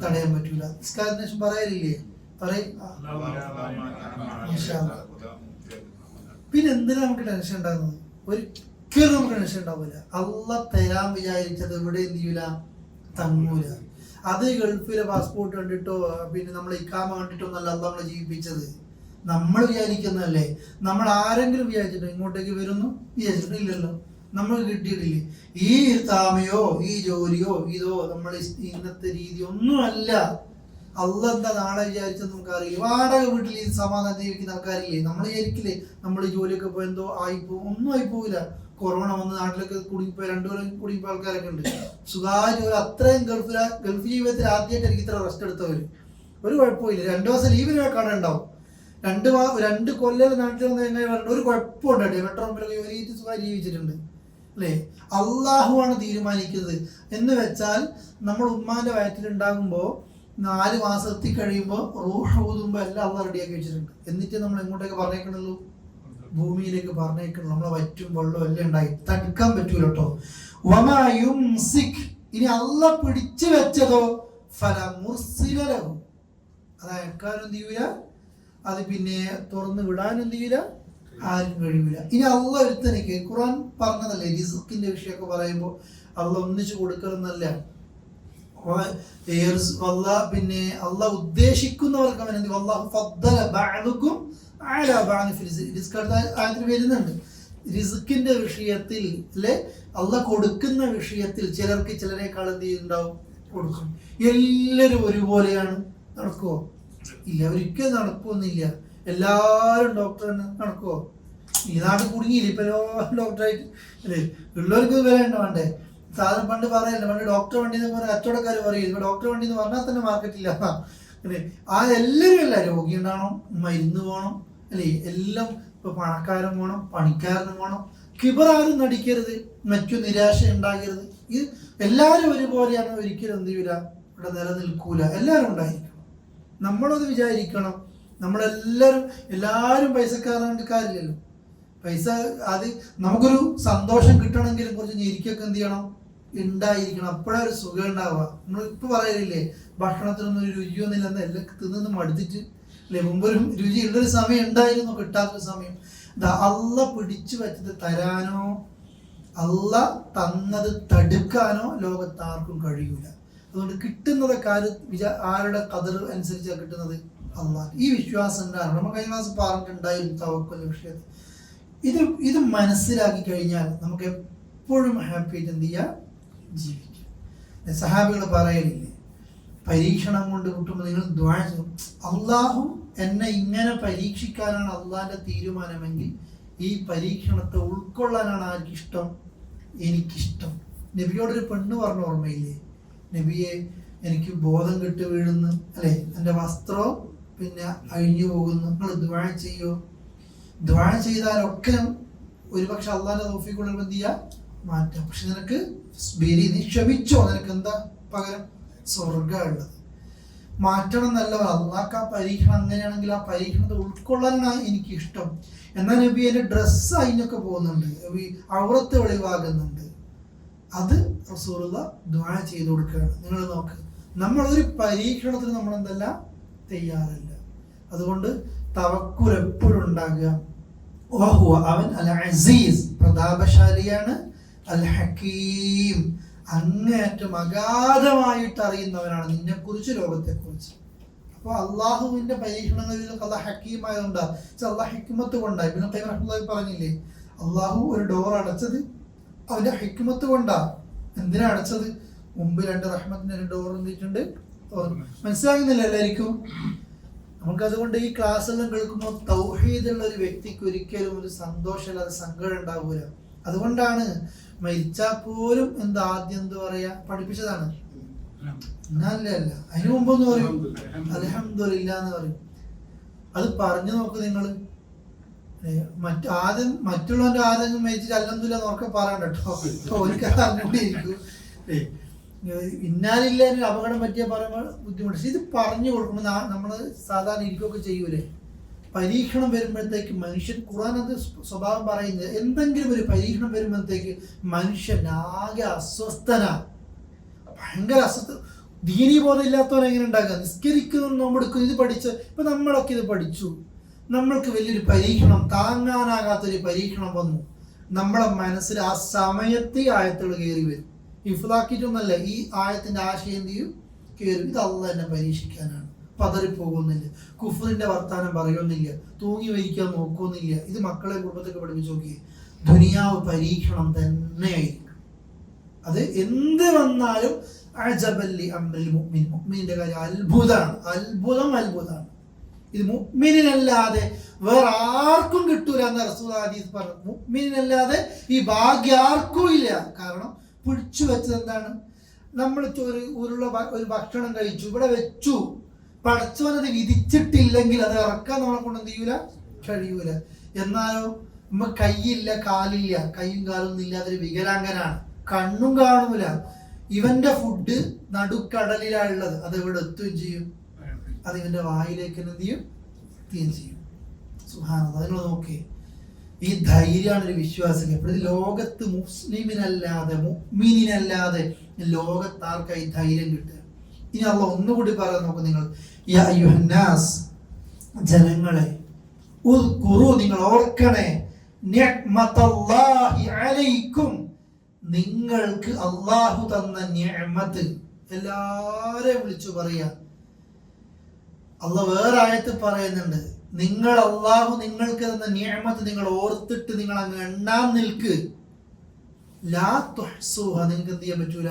തടയാൻ പറ്റൂല. നിസ്കാരത്തിന് ശേഷം പറയലില്ലേ, പിന്നെ എന്തിനാ നമുക്ക് ടെൻഷൻ ഉണ്ടാകുന്നത്? ഒരിക്കലും നമുക്ക് ടെൻഷൻ ഉണ്ടാവില്ല. അള്ളാഹ് തരാൻ വിചാരിച്ചത് ഇവിടെ എന്ത് ചെയ്യൂല, തങ്ങൂല. അത് ഗൾഫിലെ പാസ്പോർട്ട് കണ്ടിട്ടോ പിന്നെ നമ്മൾ ഇക്കാമ കണ്ടിട്ടോ ഒന്നല്ല അള്ളാഹ് നമ്മളെ ജീവിപ്പിച്ചത്. നമ്മൾ വിചാരിക്കുന്നതല്ലേ. നമ്മൾ ആരെങ്കിലും വിചാരിച്ചിട്ടോ ഇങ്ങോട്ടേക്ക് വരുന്നു വിചാരിച്ചിട്ടില്ലല്ലോ. നമ്മൾ കിട്ടിയിട്ടില്ലേ? ഈ താമയോ ഈ ജോലിയോ ഇതോ നമ്മൾ ഇന്നത്തെ രീതി ഒന്നുമല്ല. അള്ളാഹ് എന്താ നാളെ വിചാരിച്ചെന്ന് നമുക്കറിയില്ല. വാടക വീട്ടിൽ ഈ സമാധാനം ജീവിക്കുന്ന ആൾക്കാരില്ലേ? നമ്മൾ വിചാരിക്കില്ലേ നമ്മൾ ജോലിയൊക്കെ പോയി എന്തോ ആയിപ്പോവും? ഒന്നും ആയിപ്പോവില്ല. കൊറോണ വന്ന് നാട്ടിലൊക്കെ കുടുങ്ങിപ്പോയി 2 കൊല്ലം കുടുങ്ങിപ്പോയ ആൾക്കാരൊക്കെ ഉണ്ട്. സുഖാര്യ അത്രയും ഗൾഫ് ജീവിതത്തിൽ ആദ്യമായിട്ട് എനിക്ക് ഇത്ര റെസ്റ്റ് എടുത്തവര്. ഒരു കുഴപ്പമില്ല. 2 ദിവസം ലീവിന് കാണുന്നുണ്ടാവും. 2 കൊല്ലം നാട്ടിൽ വന്ന് എങ്ങനെ ഒരു കുഴപ്പമുണ്ടായിട്ട് മെട്രോ മുമ്പിലൊക്കെ ജോലിയിട്ട് സുഖമായി ജീവിച്ചിട്ടുണ്ട് അല്ലേ? അള്ളാഹുവാണ് തീരുമാനിക്കുന്നത്. എന്ന് വെച്ചാൽ നമ്മൾ ഉമ്മാന്റെ വയറ്റിലുണ്ടാകുമ്പോൾ 4 മാസം എത്തി കഴിയുമ്പോൾ റൂഹ് ഊതുമ്പോൾ എല്ലാം അള്ളാഹ് റെഡിയാക്കി വെച്ചിട്ടുണ്ട്. എന്നിട്ട് നമ്മൾ എങ്ങോട്ടേക്ക് പറഞ്ഞേക്കണല്ലോ, ഭൂമിയിലേക്ക് പറഞ്ഞേക്കണം. നമ്മളെ വറ്റും വെള്ളവും എല്ലാം ഉണ്ടായി തടുക്കാൻ പറ്റൂല കേട്ടോ. ഇനി അള്ളാഹ് പിടിച്ചു വെച്ചതോ ഫലമുർസിലഹു, അത് അയക്കാനും ചെയ്യൂല, അത് പിന്നെ തുറന്ന് വിടാനും ചെയ്യൂല, ആരും കഴിയൂല. ഇനി അള്ളാഹ് ഒരുത്തനിക്ക് ഖുർആൻ പറഞ്ഞതല്ലേ റിസ്ക്കിന്റെ വിഷയമൊക്കെ പറയുമ്പോൾ അള്ളാഹ് ഒന്നിച്ചു കൊടുക്കണമെന്നല്ല. പിന്നെ അള്ളാഹ് ഉദ്ദേശിക്കുന്നവർക്ക് അവൻ വരുന്നുണ്ട്. റിസ്ക്കിന്റെ വിഷയത്തിൽ അല്ലെ, അള്ളാഹ് കൊടുക്കുന്ന വിഷയത്തിൽ ചിലർക്ക് ചിലരെക്കാൾ എന്ത് ചെയ്യുന്നുണ്ടാവും, കൊടുക്കും. എല്ലാവരും ഒരുപോലെയാണ് നടക്കുവോ? ഇല്ല, ഒരിക്കലും നടക്കുവൊന്നുമില്ല. എല്ലാവരും ഡോക്ടറാണ് നടക്കുവോ? ഈ നാട് കുടുങ്ങിയില്ല ഇപ്പൊ ഡോക്ടറായിട്ട് അല്ലേ? ഉള്ളവർക്ക് വിലയുണ്ട് വേണ്ടേ? സാധനം പണ്ട് പറയല്ല, പണ്ട് ഡോക്ടർ വണ്ടി എന്ന് പറഞ്ഞാൽ കച്ചവടക്കാർ പറയും. ഇപ്പൊ ഡോക്ടർ വണ്ടി എന്ന് പറഞ്ഞാൽ തന്നെ മാർക്കറ്റില്ല അല്ലേ? ആ എല്ലാവരും അല്ല, രോഗി ഉണ്ടാവണം, മരുന്ന് വേണം അല്ലേ? എല്ലാം ഇപ്പൊ പണക്കാരൻ വേണം, പണിക്കാരനും വേണം. കിബറാരും നടിക്കരുത്, മറ്റു നിരാശ ഉണ്ടാകരുത്. ഇത് എല്ലാവരും ഒരുപോലെയാണ്. ഒരിക്കലും എന്ത് ചെയ്യൂല, ഇവിടെ നിലനിൽക്കൂല. എല്ലാവരും ഉണ്ടായിരിക്കണം. നമ്മളത് വിചാരിക്കണം. എല്ലാവരും പൈസക്കാരാണ്ട് കാര്യമില്ലല്ലോ. പൈസ അത് നമുക്കൊരു സന്തോഷം കിട്ടണമെങ്കിലും കുറച്ച് ഞെരിക്കൊക്കെ എന്ത് ചെയ്യണം, ഉണ്ടായിരിക്കണം. അപ്പോഴേ ഒരു സുഖം ഉണ്ടാവുക. നമ്മളിപ്പോ പറയലില്ലേ, ഭക്ഷണത്തിനൊന്നും ഒരു രുചിയൊന്നുമില്ലെന്ന് എല്ലാം തിന്നു മടുത്തിട്ട് അല്ലെ? മുമ്പൊരു രുചി ഉള്ളൊരു സമയം ഉണ്ടായിരുന്നു, കിട്ടാത്തൊരു സമയം. അള്ളാഹ് പിടിച്ചു വെച്ചത് തരാനോ അള്ളാഹ് തന്നത് തടുക്കാനോ ലോകത്ത് ആർക്കും കഴിയൂല. അതുകൊണ്ട് കിട്ടുന്നതൊക്കെ ആരുടെ ഖദർ അനുസരിച്ചാണ് കിട്ടുന്നത്, അള്ളാഹ്. ഈ വിശ്വാസം ഉണ്ടാകും. നമ്മൾ കഴിഞ്ഞ മാസം പറഞ്ഞിട്ടുണ്ടായിരുന്നു തവക്കുൽ വിഷയത്തിൽ. ഇത് മനസ്സിലാക്കി കഴിഞ്ഞാൽ നമുക്ക് എപ്പോഴും ഹാപ്പി ആയിട്ട് എന്ത് ചെയ്യാം, ജീവിക്കാം. സഹാബികൾ പറയലില്ലേ, പരീക്ഷണം കൊണ്ട് കിട്ടുമ്പോൾ നിങ്ങൾ ദുആ ചെയ്യും, അള്ളാഹു എന്നെ ഇങ്ങനെ പരീക്ഷിക്കാനാണ് അള്ളാന്റെ തീരുമാനമെങ്കിൽ ഈ പരീക്ഷണത്തെ ഉൾക്കൊള്ളാനാണ് ആർക്കിഷ്ടം? എനിക്കിഷ്ടം. നബിയോടൊരു പെണ്ണ് പറഞ്ഞ ഓർമ്മയില്ലേ? നബിയെ, എനിക്ക് ബോധം കെട്ട് വീഴുന്നു, അല്ലെ, എൻ്റെ വസ്ത്രവും പിന്നെ അഴിഞ്ഞു പോകുന്നു, നിങ്ങൾ ദുആ ചെയ്യോ? ദുആ ചെയ്താലൊക്കെ ഒരുപക്ഷെ അള്ളാന്റെ തൗഫീഖുള്ള എന്ത് ചെയ്യാ? മാറ്റാം. പക്ഷെ നിനക്ക് നീ ക്ഷമിച്ചോ, നിനക്ക് എന്താ പകരം? സ്വർഗ്ഗമുള്ളത്. മാറ്റണം എന്നല്ല, അള്ളാഹ് ആ പരീക്ഷണം അങ്ങനെയാണെങ്കിൽ ആ പരീക്ഷണത്തെ ഉൾക്കൊള്ളാനാണ് എനിക്ക് ഇഷ്ടം. എന്നാൽ നബി എൻ്റെ ഡ്രസ്സ് അതിനൊക്കെ പോകുന്നുണ്ട്, ഔറത്ത് വെളിവാകുന്നുണ്ട്, അത് റസൂലുള്ള ദുആ ചെയ്ത് കൊടുക്കുകയാണ്. നിങ്ങൾ നോക്ക്, നമ്മളൊരു പരീക്ഷണത്തിന് നമ്മളെന്തല്ല തയ്യാറല്ല. അതുകൊണ്ട് തവക്കുൽ എപ്പോഴും ഉണ്ടാകുക. അവൻ അൽ അസീസ്, പ്രതാപശാലിയാണ്, അൽ ഹക്കീം, അങ്ങേയറ്റം അഗാധമായിട്ട് അറിയുന്നവനാണ് നിന്നെക്കുറിച്ച്, ലോകത്തെക്കുറിച്ച്. അപ്പോൾ അള്ളാഹുവിന്റെ പരീക്ഷണങ്ങളിലൊക്കെ അള്ളാഹ് ഹക്കീമായതുകൊണ്ടാ, അള്ളാഹ് ഹിക്മത്ത് കൊണ്ടാ. ഇബ്നു ഖയ്യിം റഹ്മത്തുള്ളാഹി പറഞ്ഞില്ലേ, അള്ളാഹു ഒരു ഡോർ അടച്ചത് അവന്റെ ഹിക്മത്ത് കൊണ്ടാ. എന്തിനാ അടച്ചത്? മുമ്പ് 2 റഹ്മത്തിന്റെ ഡോർ എന്തിട്ടുണ്ട്? മനസ്സിലാകുന്നില്ല എല്ലാവർക്കും? നമുക്കതുകൊണ്ട് ഈ ക്ലാസ്സെല്ലാം കേൾക്കുമ്പോൾ തൗഹീദുള്ള ഒരു വ്യക്തിക്ക് ഒരിക്കലും ഒരു സന്തോഷമില്ലാതെ സങ്കടം ഉണ്ടാവൂല. അതുകൊണ്ടാണ് മരിച്ചാൽ പോലും എന്താ ആദ്യം എന്താ പറയാ, പഠിപ്പിച്ചതാണ് അല്ല, അതിനു മുമ്പെന്ന് പറയും അൽഹംദുലില്ലാ എന്ന് പറയും. അത് പറഞ്ഞു നോക്ക് നിങ്ങൾ. ആദ്യം മറ്റുള്ളവന്റെ ആരെങ്കിലും മരിച്ചിട്ട് അൽഹംദുലില്ലാ എന്നൊക്കെ പറയാൻ കേട്ടോ, ഓർക്ക് അറിഞ്ഞുകൊണ്ടിരിക്കും. ഇന്നാലില്ല അപകടം പറ്റിയാൽ പറയുമ്പോൾ ബുദ്ധിമുട്ട്. പക്ഷെ ഇത് പറഞ്ഞു കൊടുക്കുമ്പോൾ നമ്മൾ സാധാരണ ഇരിക്കുകയൊക്കെ ചെയ്യൂലേ? പരീക്ഷണം വരുമ്പോഴത്തേക്ക് മനുഷ്യൻ, ഖുർആൻ അത് സ്വഭാവം പറയുന്നത്, എന്തെങ്കിലും ഒരു പരീക്ഷണം വരുമ്പോഴത്തേക്ക് മനുഷ്യൻ ആകെ അസ്വസ്ഥനാ, ഭയങ്കര അസ്വസ്ഥ. ദീനീ ബോധം ഇല്ലാത്തവരെ എങ്ങനെ ഉണ്ടാക്കുക? നിസ്കരിക്കുന്നു, നോമ്പെടുക്കുന്നു, ഇത് പഠിച്ച് ഇപ്പൊ നമ്മളൊക്കെ ഇത് പഠിച്ചു, നമ്മൾക്ക് വലിയൊരു പരീക്ഷണം, താങ്ങാനാകാത്തൊരു പരീക്ഷണം വന്നു, നമ്മളെ മനസ്സിൽ ആ സമയത്ത് ആയത്തുകൾ കയറി വരും. ഇഫ്ലാക്കിയിട്ടൊന്നല്ല, ഈ ആയത്തിന്റെ ആശയം എന്ത് ചെയ്യും? കയറി. ഇത് അള്ളാഹ് എന്നെ പരീക്ഷിക്കാനാണ്. പതറിപ്പോകുന്നില്ല, കുഫറിന്റെ വർത്താനം പറയുന്നില്ല, തൂങ്ങി മരിക്കാൻ നോക്കുന്നില്ല. ഇത് മക്കളെ കുടുംബത്തൊക്കെ പഠിപ്പിച്ച് നോക്കി. ദുനിയാവ് പരീക്ഷണം തന്നെയായിരിക്കും. അത് എന്ത് വന്നാലും അജബല്ലി അംറിൽ മുഅ്മിൻ, മുഅ്മിനിന്റെ കാര്യം അത്ഭുതമാണ്, അത്ഭുതമാണ്. ഇത് മുഅ്മിനിനല്ലാതെ വേറെ ആർക്കും കിട്ടൂല എന്ന് റസൂൽ ഹദീസ് പറഞ്ഞു. മുഅ്മിനിനല്ലാതെ ഈ ഭാഗ്യം ആർക്കും ഇല്ല. കാരണം പിടിച്ചു വെച്ചത് എന്താണ്? നമ്മൾ ഒരു ഭക്ഷണം കഴിച്ചു, ഇവിടെ വെച്ചു, പടച്ചവനത് വിധിച്ചിട്ടില്ലെങ്കിൽ അത് ഇറക്കാൻ നമ്മളെ കൊണ്ട് എന്ത് ചെയ്യൂല? കഴിയൂല. എന്നാലോ നമ്മ കൈയില്ല, കാലില്ല, കൈയും കാലൊന്നും ഇല്ലാത്തൊരു വികലാംഗനാണ്, കണ്ണും കാണൂല. ഇവന്റെ ഫുഡ് നടുക്കടലിലാണുള്ളത്, അത് ഇവിടെ എത്തുകയും ചെയ്യും, അത് ഇവന്റെ വായിലേക്ക് എന്ത് ചെയ്യും? എത്തുകയും ചെയ്യും. സുബ്ഹാനല്ലാഹ്. നിങ്ങൾ നോക്കി, ഈ ധൈര്യമാണ് ഒരു വിശ്വാസിക്ക്. എപ്പോഴും ലോകത്ത് മുസ്ലിമിനല്ലാതെ മുഅ്മിനിനല്ലാതെ ലോകത്താർക്കായി ധൈര്യം കിട്ടുക? ഇനി അള്ളാഹ് ഒന്നുകൂടി പറയാൻ നോക്കും, നിങ്ങൾ യാ അയ്യുഹന്നാസ്, ജനങ്ങളെ, ഉദ്കുറു, നിങ്ങൾ ഓർക്കണേ, നിഅ്മതല്ലാഹി അലൈക്കും, നിങ്ങൾക്ക് അള്ളാഹു തന്ന നിഅ്മത്ത്. എല്ലാരെയും വിളിച്ചു പറയാ. അള്ളാഹ് വേറെ ആയത്ത് പറയുന്നുണ്ട്, നിങ്ങൾ അള്ളാഹു നിങ്ങൾക്ക് തന്ന നിഅ്മത്ത് നിങ്ങൾ ഓർത്തിട്ട് നിങ്ങൾ അങ്ങ് എണ്ണാൻ നിൽക്ക്. ലാ തുഹ്സുഹ, നിങ്ങൾക്ക് എന്ത് ചെയ്യാൻ പറ്റൂല?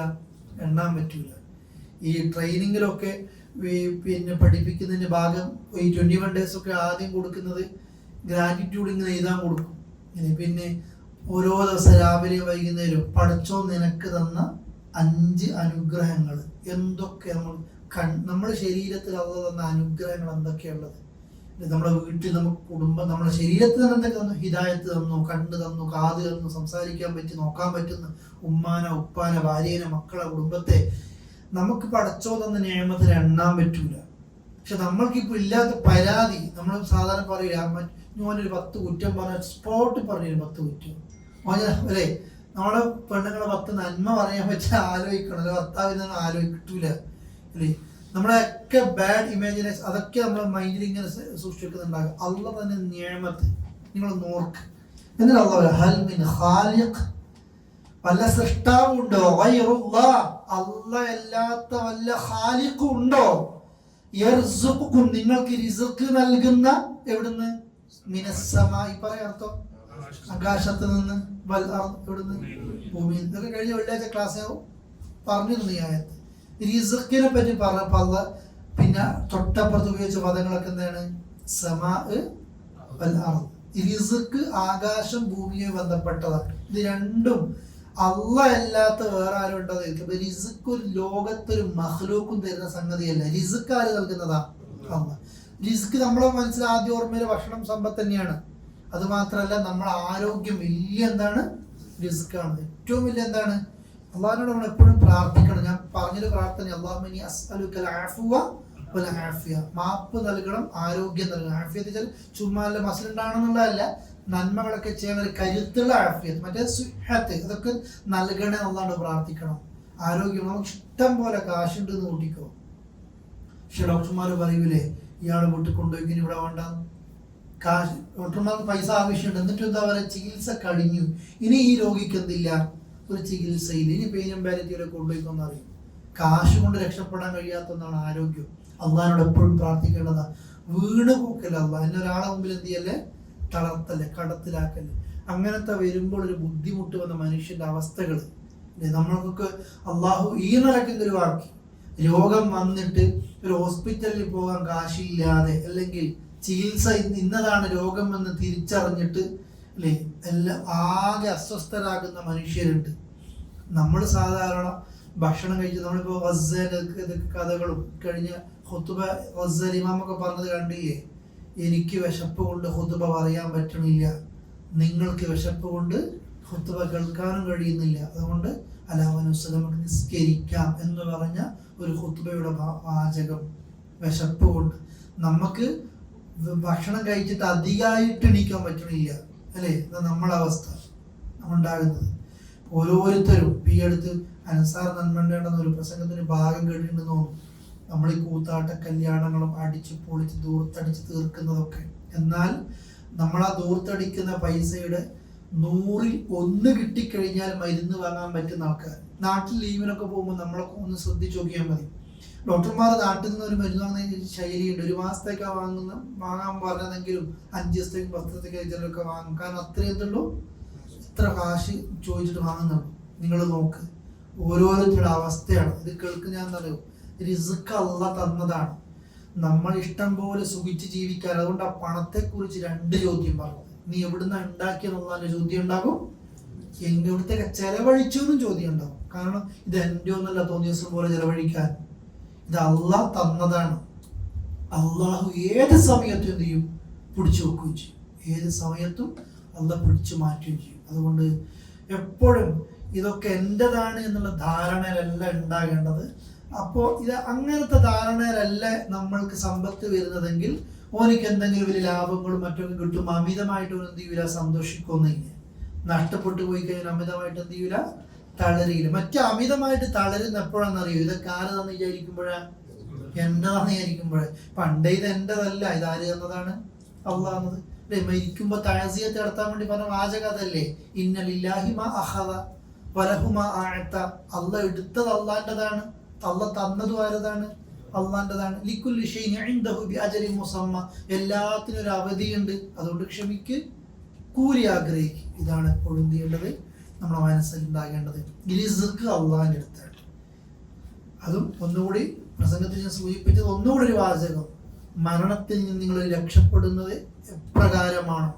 എണ്ണാൻ പറ്റൂല. ഈ ട്രെയിനിങ്ങിലൊക്കെ പിന്നെ പഠിപ്പിക്കുന്നതിന്റെ ഭാഗം ഈ 21 days ഒക്കെ ആദ്യം കൊടുക്കുന്നത് ഗ്രാറ്റിറ്റ്യൂഡ് ഇങ്ങനെ എഴുതാൻ കൊടുക്കും. പിന്നെ ഓരോ ദിവസം രാവിലെ വൈകുന്നേരം പഠിച്ചോ നിനക്ക് തന്ന 5 അനുഗ്രഹങ്ങൾ എന്തൊക്കെ, നമ്മുടെ ശരീരത്തിൽ അള്ളാഹ് തന്ന അനുഗ്രഹങ്ങൾ എന്തൊക്കെയുള്ളത്. നമ്മുടെ വീട്ടിൽ, നമുക്ക് കുടുംബം, നമ്മുടെ ശരീരത്തിൽ തന്നെ എന്തൊക്കെ തന്നു? ഹിദായത്ത് തന്നു, കണ്ണ് തന്നു, കാത് തന്നു, സംസാരിക്കാൻ പറ്റി, നോക്കാൻ പറ്റുന്ന ഉമ്മാനെ, ഉപ്പാനെ, ഭാര്യേനെ, മക്കളെ, കുടുംബത്തെ നമുക്ക് പടച്ചോ തന്ന നിയമത്തിൽ എണ്ണാൻ പറ്റൂല. പക്ഷെ നമ്മൾക്കിപ്പോ ഇല്ലാത്ത പരാതി, നമ്മൾ സാധാരണ പറയില്ല, ഞാനൊരു 10 കുറ്റം പറഞ്ഞ സ്പോട്ട് പറഞ്ഞു 10 കുറ്റം അല്ലേ? നമ്മളെ പെണ്ണുങ്ങളെ 10 നന്മ പറയാൻ പറ്റി ആലോചിക്കണം, അല്ലെ? ഭർത്താവിനെ ആലോചിക്കിട്ടൂല അല്ലേ? നമ്മളൊക്കെ ബാഡ് ഇമാജിനേഷൻ, അതൊക്കെ നമ്മളെ മൈൻഡിൽ ഇങ്ങനെ സൂക്ഷിക്കുന്നുണ്ടാകും. അള്ളാഹ് തന്നെ നിയമത്ത് നിങ്ങൾ നോർക്ക്. എന്നിട്ട് അള്ളാഹ് ഹൽ മിൻ ഖാലിഖ്, വല്ല സൃഷ്ടാവുണ്ടോ? ഗൈറുല്ലാഹ്, അള്ളാഹ് അല്ലാത്ത വല്ല ഖാലിഖും ഉണ്ടോ? യർസുഖുക്കും, നിങ്ങൾക്ക് റിസ്ക് നൽകുന്ന എവിടുന്ന്? മിനസ്സമായി, പറയാ അർത്ഥം ആകാശത്ത് നിന്ന്, വൽ അർദ്, എവിടുന്ന്? ഭൂമിയിൽ. ഇതൊക്കെ കഴിഞ്ഞ വെള്ളിയാഴ്ച ക്ലാസ് പറഞ്ഞിരുന്നു ഈ ആയത്ത്. റിസ്ക്കിനെ പറ്റി പറഞ്ഞപ്പോൾ അള്ളാഹ് പിന്നെ തൊട്ടപ്പുറത്ത് ഉപയോഗിച്ച പദങ്ങളൊക്കെ എന്താണ്? സമാ വൽ അർദ്. റിസ്ക് ആകാശം ഭൂമിയെ ബന്ധപ്പെട്ടതാണ്. ഇത് രണ്ടും അല്ലാഹ് അല്ലാത്ത വേറെ ആരും ഉണ്ടോ? റിസ്ക് ഒരു ലോകത്തൊരു മഖ്ലൂക്കും തരുന്ന സംഗതിയല്ല. റിസ്ക് ആര് നൽകുന്നതാ? അല്ലാഹ്. റിസ്ക് നമ്മളെ മനസ്സിൽ ആദ്യം ഓർമ്മയിലെ ഭക്ഷണം സമ്പത്ത് തന്നെയാണ്. അത് മാത്രമല്ല നമ്മുടെ ആരോഗ്യം വലിയ എന്താണ്? റിസ്ക് ആണ്. ഏറ്റവും വലിയ എന്താണ്? അള്ളാഹിനോട് നമ്മൾ എപ്പോഴും പ്രാർത്ഥിക്കണം. ഞാൻ പറഞ്ഞൊരു പ്രാർത്ഥന, അല്ലാഹുമ്മ അസ്അലുക്കൽ അഫ്വ വൽ ആഫിയ, മാപ്പ് നൽകണം, ആരോഗ്യം നൽകണം. ആഫിയത്ത് വെച്ചാൽ ചുമ്മാ മസിൽ ഉണ്ടാകണമെന്നുള്ളതല്ല, നന്മകളൊക്കെ ചെയ്യാൻ ഒരു കരുത്തുള്ള ആഫിയത്ത്. മറ്റേ സുഹത്ത് അതൊക്കെ നൽകണേ അള്ളാഹോട് പ്രാർത്ഥിക്കണം. ആരോഗ്യം, നമുക്ക് ഇഷ്ടം പോലെ കാശുണ്ട് എന്ന് കൂട്ടിക്കോ. പക്ഷെ ഡോക്ടർമാർ പറയൂലേ ഇയാളെ വീട്ടിൽ കൊണ്ടുപോയി ഇവിടെ വേണ്ട, കാശ് ഡോക്ടർമാർക്ക് പൈസ ആവശ്യമുണ്ട്. എന്നിട്ട് എന്താ പറയുക, ചികിത്സ കഴിഞ്ഞു, ഇനി ഈ രോഗിക്ക് എന്തില്ല, ഒരു ചികിത്സയില്ല, ഇനി പെയിനും പാലിറ്റീവിലൊക്കെ കൊണ്ടുപോയിക്കൊന്ന് അറിയും. കാശ് കൊണ്ട് രക്ഷപ്പെടാൻ കഴിയാത്ത ഒന്നാണ് ആരോഗ്യം. അള്ളാഹിനോട് എപ്പോഴും പ്രാർത്ഥിക്കേണ്ടതാ. വീണ് പോക്കല്ല അള്ളാഹ്, എന്നെ ഒരാളെ മുമ്പിൽ എന്ത് ചെയ്യല്ലേ, തളർത്തല്ലേ, കടത്തിലാക്കല്ലേ. അങ്ങനത്തെ വരുമ്പോൾ ഒരു ബുദ്ധിമുട്ട് വന്ന മനുഷ്യന്റെ അവസ്ഥകൾ നമ്മൾക്കൊക്കെ അള്ളാഹു ഈ നിലയ്ക്ക് ഒഴിവാക്കി. രോഗം വന്നിട്ട് ഒരു ഹോസ്പിറ്റലിൽ പോകാൻ കാശില്ലാതെ, അല്ലെങ്കിൽ ചികിത്സ ഇന്നതാണ് രോഗം എന്ന് തിരിച്ചറിഞ്ഞിട്ട് അല്ലേ എല്ലാം ആകെ അസ്വസ്ഥരാകുന്ന മനുഷ്യരുണ്ട്. നമ്മൾ സാധാരണ ഭക്ഷണം കഴിച്ച് നമ്മളിപ്പോൾ ഇതൊക്കെ കഥകളും കഴിഞ്ഞ ഖുതുബ ഇമാമൊക്കെ പറഞ്ഞത് കണ്ടില്ലേ, എനിക്ക് വിശപ്പ് കൊണ്ട് ഖുതുബ പറയാൻ പറ്റണില്ല, നിങ്ങൾക്ക് വിശപ്പ് കൊണ്ട് ഖുതുബ കേൾക്കാനും കഴിയുന്നില്ല, അതുകൊണ്ട് നമുക്ക് നിസ്കരിക്കാം എന്ന് പറഞ്ഞ ഒരു ഖുതുബയുടെ വാചകം. വിശപ്പ് കൊണ്ട് നമുക്ക് ഭക്ഷണം കഴിച്ചിട്ട് അധികമായിട്ട് എണീക്കാൻ പറ്റണില്ല അല്ലേ, നമ്മളെ അവസ്ഥ ഉണ്ടാകുന്നത്. ഓരോരുത്തരും ഈ അടുത്ത് അൻസാർ നന്മണ്ടേണ്ടെന്ന ഒരു പ്രസംഗത്തിന് ഭാഗം കേട്ടിട്ടുണ്ടെന്ന് തോന്നുന്നു. നമ്മൾ ഈ കൂത്താട്ട കല്യാണങ്ങളും അടിച്ച് പൊളിച്ച് ദൂർത്തടിച്ച് തീർക്കുന്നതൊക്കെ, എന്നാൽ നമ്മൾ ആ ദൂർത്തടിക്കുന്ന പൈസയുടെ 100ൽ 1 കിട്ടിക്കഴിഞ്ഞാൽ മരുന്ന് വാങ്ങാൻ പറ്റുന്ന ആൾക്കാർ. നാട്ടിൽ ലീവിനൊക്കെ പോകുമ്പോൾ നമ്മളൊക്കെ ഒന്ന് ശ്രദ്ധിച്ച് നോക്കിയാൽ മതി. ഡോക്ടർമാർ നാട്ടിൽ നിന്ന് ഒരു മരുന്ന് വാങ്ങുന്ന ശൈലിയുണ്ട്. 1 മാസത്തേക്കാണ് വാങ്ങാൻ പറഞ്ഞതെങ്കിലും 5 ദിവസത്തേക്ക് 10 ദിവസത്തേക്ക് ചിലരൊക്കെ വാങ്ങും. കാരണം അത്രയും എന്തുള്ളൂ, ഇത്ര കാശ് ചോദിച്ചിട്ട് വാങ്ങുന്നുള്ളൂ. നിങ്ങൾ നോക്ക്, ഓരോരുത്തരുടെ അവസ്ഥയാണ് ഇത്. കേൾക്ക് ഞാൻ പറയൂ, റിസ്ക് അല്ലാഹ് തന്നതാണ്, നമ്മൾ ഇഷ്ടം പോലെ സുഖിച്ച് ജീവിക്കാൻ. അതുകൊണ്ട് ആ പണത്തെക്കുറിച്ച് 2 ചോദ്യം പറഞ്ഞു. നീ എവിടുന്ന ഉണ്ടാക്കിയെന്നുള്ള ചോദ്യം ഉണ്ടാകും, എവിടത്തേക്ക് ചെലവഴിച്ചു എന്നും ചോദ്യം ഉണ്ടാകും. കാരണം ഇത് എൻ്റെ ഒന്നല്ല തോന്നിയ ദിവസം പോലെ ചെലവഴിക്കാൻ, ഇത് അള്ളാഹ് തന്നതാണ്. അള്ളാഹു ഏത് സമയത്തും എന്ത് ചെയ്യും, പിടിച്ചു വെക്കുകയും ചെയ്യും. ഏത് സമയത്തും അള്ളാഹ് പിടിച്ചു മാറ്റുകയും ചെയ്യും. അതുകൊണ്ട് എപ്പോഴും ഇതൊക്കെ എൻ്റെതാണ് എന്നുള്ള ധാരണയിലല്ല ഉണ്ടാകേണ്ടത്. അപ്പോൾ ഇത് അങ്ങനത്തെ ധാരണയിലല്ല നമ്മൾക്ക് സമ്പത്ത് വരുന്നതെങ്കിൽ ഓനിക്ക് എന്തെങ്കിലും വലിയ ലാഭങ്ങളും മറ്റൊക്കെ കിട്ടും, അമിതമായിട്ട് എന്ത് ചെയ്യൂല, സന്തോഷിക്കൊന്നില്ല. നഷ്ടപ്പെട്ടു പോയി കഴിഞ്ഞാൽ അമിതമായിട്ട് എന്ത് ചെയ്യൂല, തളരില്ല. മറ്റേ അമിതമായിട്ട് തളരുന്ന എപ്പോഴാണെന്നറിയോ, ഇതൊക്കെ ആരതാന്ന് വിചാരിക്കുമ്പോഴാ, എന്റേതാന്ന് വിചാരിക്കുമ്പോഴേ. പണ്ടേ ഇത് എന്റേതല്ല, ഇതാര് തന്നതാണ്, അള്ളാഹ് തന്നത് അല്ലേ. മരിക്കുമ്പോ തഅസിയത്ത് നടത്താൻ വേണ്ടി പറഞ്ഞ വാചകം അതല്ലേ, ഇന്നലില്ലാഹി മാ അഖദ വലഹു മാ അഅത. അള്ളാഹ് എടുത്തത് അള്ളാന്റേതാണ്, അള്ളാഹ് തന്നതും ആരതാണ്, അള്ളാന്റേതാണ്. ലിക്കുല്ലി ഷൈഇൻ ഇൻദഹു ബിഅജലിൻ മുസമ്മ, എല്ലാത്തിനും ഒരു അവധിയുണ്ട്. അതുകൊണ്ട് ക്ഷമിക്ക്, കൂലി ആഗ്രഹിക്കും. ഇതാണ് എപ്പോഴും ചെയ്യേണ്ടത്, നമ്മുടെ മനസ്സിൽ ഉണ്ടാകേണ്ടത്. റിസ്ക് അള്ളാഹിന്റെ അടുത്താണ്. അതും ഒന്നുകൂടി പ്രസംഗത്തിൽ ഞാൻ സൂചിപ്പിച്ചത്, ഒന്നുകൂടി ഒരു വാചകം, മരണത്തിൽ നിന്ന് നിങ്ങൾ രക്ഷപ്പെടുന്നത് എപ്രകാരമാണോ,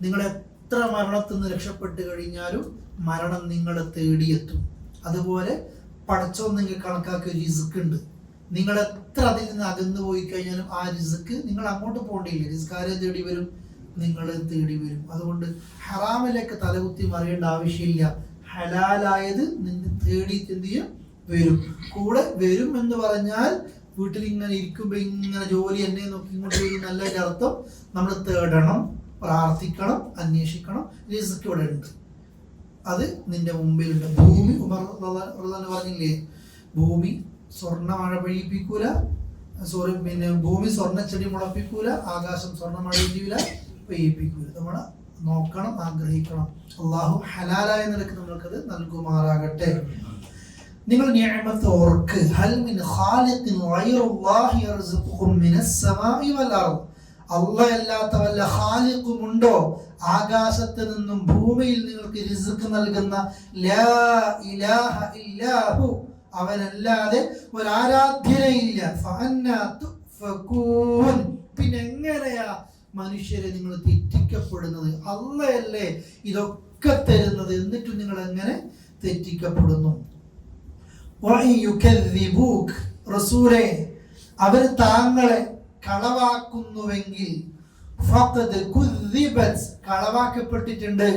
നിങ്ങൾ എത്ര മരണത്തിൽ നിന്ന് രക്ഷപ്പെട്ട് കഴിഞ്ഞാലും മരണം നിങ്ങളെ തേടിയെത്തും. അതുപോലെ പടച്ചോൻ നിങ്ങൾ കണക്കാക്കിയ റിസ്ക് ഉണ്ട്. നിങ്ങൾ എത്ര അതിൽ നിന്ന് അകന്നു പോയി കഴിഞ്ഞാലും ആ റിസ്ക് നിങ്ങൾ അങ്ങോട്ട് പോകേണ്ടിയില്ല, റിസ്ക് ആരെ തേടി വരും, നിങ്ങളെ തേടി വരും. അതുകൊണ്ട് ഹറാമിലേക്ക് തലകുത്തി മറിയേണ്ട ആവശ്യമില്ല. ഹലാലായത് നിന്ന് തേടി എന്ത് ചെയ്യും, വരും. കൂടെ വരും എന്ന് പറഞ്ഞാൽ വീട്ടിൽ ഇങ്ങനെ ഇരിക്കുമ്പോൾ ഇങ്ങനെ ജോലി എന്നെ നോക്കി ഇങ്ങോട്ട് വരും നല്ല അർത്ഥം. നമ്മൾ തേടണം, പ്രാർത്ഥിക്കണം, അന്വേഷിക്കണം. റിസ്ക് ഇവിടെ ഉണ്ട്, അത് നിന്റെ മുമ്പിലുണ്ട്. ഭൂമി പറഞ്ഞില്ലേ, ഭൂമി സ്വർണ്ണ മഴ പെയ്യിപ്പിക്കൂല, പിന്നെ ഭൂമി സ്വർണ്ണച്ചെടി മുളപ്പിക്കൂല, ആകാശം സ്വർണ്ണ മഴ പെയ്യിപ്പിക്കൂല. നമ്മൾ നോക്കണം, ആഗ്രഹിക്കണം. അള്ളാഹു ഹലാലായ നിലക്ക് നമ്മൾക്കത് നൽകുമാറാകട്ടെ. നിങ്ങൾ നിഅമത്ത് ഓർക്ക്, ഹൽ മിൻ ഖാലിഖിൻ ഗൈറുല്ലാഹി യർസുഖുകും മിനസ് സമാഇ വൽ അർദ്. അല്ലാഹ് അല്ലാത്ത വല്ല ഖാലിഖും ഉണ്ടോ, ആകാശത്ത് നിന്നും ഭൂമിയിൽ നിങ്ങൾക്ക് റിസ്ക് നൽകുന്ന? ലാ ഇലാഹ ഇല്ലാഹു, അവനല്ലാതെ ഒരു ആരാധ്യനയില്ല. ഫഅന്നാ തുഫ, പിന്നെ എങ്ങനെയാ മനുഷ്യരെ നിങ്ങൾ തെറ്റിക്കപ്പെടുന്നത്? അള്ളയല്ലേ ഇതൊക്കെ തരുന്നത്, എന്നിട്ടും നിങ്ങൾ എങ്ങനെ തെറ്റിക്കപ്പെടുന്നു? റസൂലേ, അവർ താങ്കളെ കളവാക്കുന്നുവെങ്കിൽ കളവാക്കപ്പെട്ടിട്ടുണ്ട്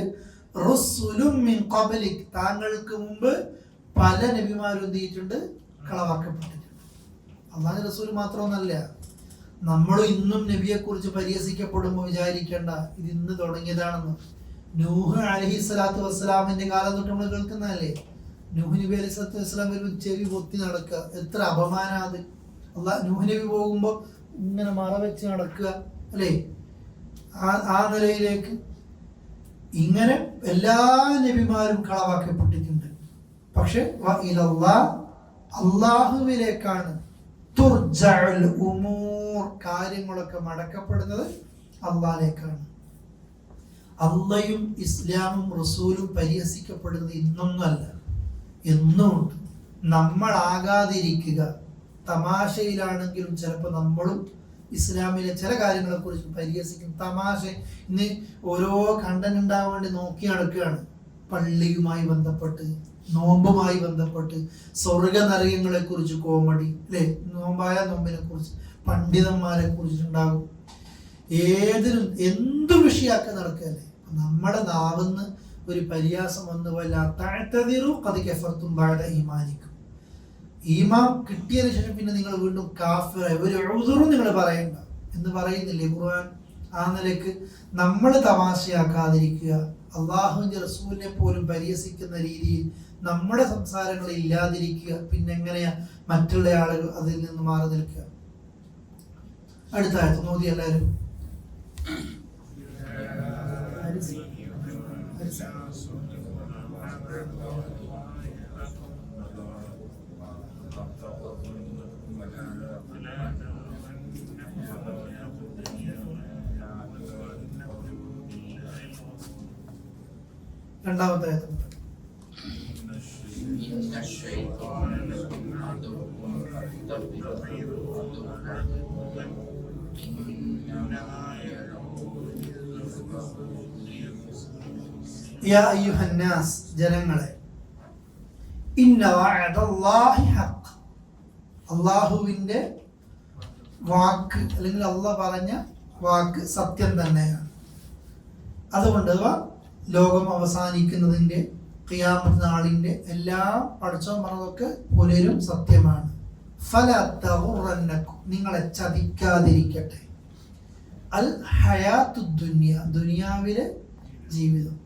റുസുലും മിൻ ഖബ്ലിക്, താങ്കൾക്ക് മുമ്പ് പല നബിമാരും എന്ത് ചെയ്തിട്ടുണ്ട്? കളവാക്കപ്പെട്ടിട്ടുണ്ട്. അല്ലാഹു റസൂൽ മാത്രമൊന്നല്ല, നമ്മൾ ഇന്നും നബിയെ കുറിച്ച് പരിഹസിക്കപ്പെടുമ്പോൾ വിചാരിക്കേണ്ട ഇത് ഇന്ന് തുടങ്ങിയതാണെന്ന്. നൂഹ് അലൈഹിസ്സലാത്തു വസ്സലാമിന്റെ കാലം തൊട്ട് നമ്മൾ കേൾക്കുന്നതല്ലേ? നൂഹ് നബി അലൈഹിസ്സലാത്തു വസ്സലാം വരുമ്പോൾ ചെവി പൊത്തി നടക്കുക, എത്ര അപമാനം അത്. നൂഹ് നബി പോകുമ്പോൾ ഇങ്ങനെ മറവെച്ച് നടക്കുക അല്ലേ? ആ നിലയിലേക്ക് ഇങ്ങനെ എല്ലാ നബിമാരും കളവാക്കപ്പെട്ടിട്ടുണ്ട്. പക്ഷെ അള്ളാഹുവിലേക്കാണ് തുർജഉൽ ഉമൂർ, കാര്യങ്ങളൊക്കെ മടക്കപ്പെടുന്നത് അള്ളാഹിലേക്കാണ്. അള്ളയും ഇസ്ലാമും റസൂലും പരിഹസിക്കപ്പെടുന്നത് ഇന്നൊന്നുമല്ല, എന്നുമുണ്ട്. നമ്മളാകാതിരിക്കുക. തമാശയിലാണെങ്കിലും ചിലപ്പോൾ നമ്മളും ഇസ്ലാമിലെ ചില കാര്യങ്ങളെ കുറിച്ച് പരിഹസിക്കും. തമാശ ഇന്ന് ഓരോ കണ്ടന്റ് ഉണ്ടാകാൻ വേണ്ടി നോക്കി നടക്കുകയാണ്. പള്ളിയുമായി ബന്ധപ്പെട്ട്, നോമ്പുമായി ബന്ധപ്പെട്ട്, സ്വർഗ നരകങ്ങളെ കുറിച്ച് കോമഡി അല്ലേ? നോമ്പായ നോമ്പിനെ കുറിച്ച്, പണ്ഡിതന്മാരെ കുറിച്ചിട്ടുണ്ടാകും. ഏതിനും എന്തു വിഷയാക്കി നടക്കുകയല്ലേ? നമ്മുടെ നാവിന്ന് ഒരു പരിഹാസം വന്നു ഈമാനിക്കും. ഈമാൻ കിട്ടിയതിനു ശേഷം പിന്നെ നിങ്ങൾ വീണ്ടും കാഫിറായി ഒരു ഉദുറും നിങ്ങൾ പറയണ്ട എന്ന് പറയുന്നില്ലേ ഖുർആൻ? ആ നിലയ്ക്ക് നമ്മൾ തമാശയാക്കാതിരിക്കുക, അള്ളാഹുവിന്റെ റസൂലിനെ പോലും പരിഹസിക്കുന്ന രീതിയിൽ നമ്മുടെ സംസാരങ്ങൾ ഇല്ലാതിരിക്കുക. പിന്നെ എങ്ങനെയാ മറ്റുള്ള ആളുകൾ അതിൽ നിന്ന് മാറി നിൽക്കുക? അടുത്ത ആയത്ത് നോക്കി എല്ലാവരും. രണ്ടാമത്തെ ആയത്ത് യാ അയ്യുഹന്നാസ്, ജനങ്ങളെ, ഇന്ന വഅദല്ലാഹി ഹഖ്, അല്ലാഹുവിന്റെ വാക്ക് അല്ലെങ്കിൽ അല്ലാഹ് പറഞ്ഞ വാക്ക് സത്യം തന്നെയാണ്. അതുകൊണ്ട് ലോകം അവസാനിക്കുന്നതിന്റെ, ഖിയാമത്ത് നാളിന്റെ എല്ലാം പടച്ചോൻ പറഞ്ഞതൊക്കെ പുനരും സത്യമാണ്. ഫലാ തഗുറന്നക്കും, നിങ്ങളെ ചതിക്കാതിരിക്കട്ടെ. അൽ ഹയാത്തു ദുനിയ, ദുനിയാവിലെ ജീവിതം,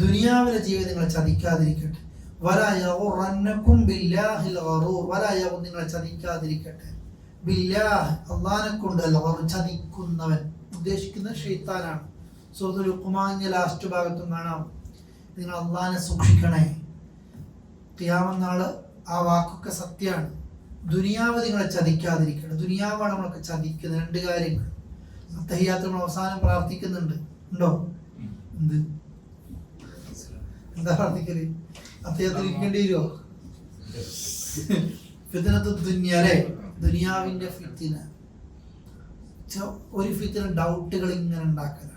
ദുനിയാവിലെ ജീവിതം നിങ്ങളെ ചതിക്കാതിരിക്കട്ടെ. വലാ യഗുറന്നക്കും ബില്ലാഹിൽ ഗറൂർ, വലാ യഗുർ, നിങ്ങളെ ചതിക്കാതിരിക്കട്ടെ. ബില്ലാഹ്, അല്ലാഹനെ കൊണ്ട് അൽ ഗറൂർ, ചതിക്കുന്നവൻ, ഉദ്ദേശിക്കുന്നത് ശൈത്താനാണ്. സൂറത്തുൽ ലുഖ്മാനിന്റെ ലാസ്റ്റ് ഭാഗത്തും കാണാം, നിങ്ങൾ അള്ളാഹിനെ സൂക്ഷിക്കണേ. ഖിയാമത്ത് നാള് ആ വാക്കൊക്കെ സത്യമാണ്. ദുനിയാവ് നിങ്ങളെ ചതിക്കാതിരിക്കണം. ദുനിയാവാണ് നമ്മളൊക്കെ ചതിക്കുന്നത്. രണ്ട് കാര്യങ്ങൾ. തഹിയ്യാത്ത് നമ്മൾ അവസാനം പ്രാർത്ഥിക്കുന്നുണ്ട്, ഉണ്ടോ? എന്ത് എന്താ പ്രാർത്ഥിക്കല്? അദ്ദേഹത്തിൽ ഇരിക്കേണ്ടി വരുമോ? ഫിത്നത്തു ദുനിയ അല്ലേ? ദുനിയാവിന്റെ ഫിത്ന. ഒരു ഫിത്ന ഡൗട്ടുകൾ ഇങ്ങനെ ഉണ്ടാക്കലാണ്,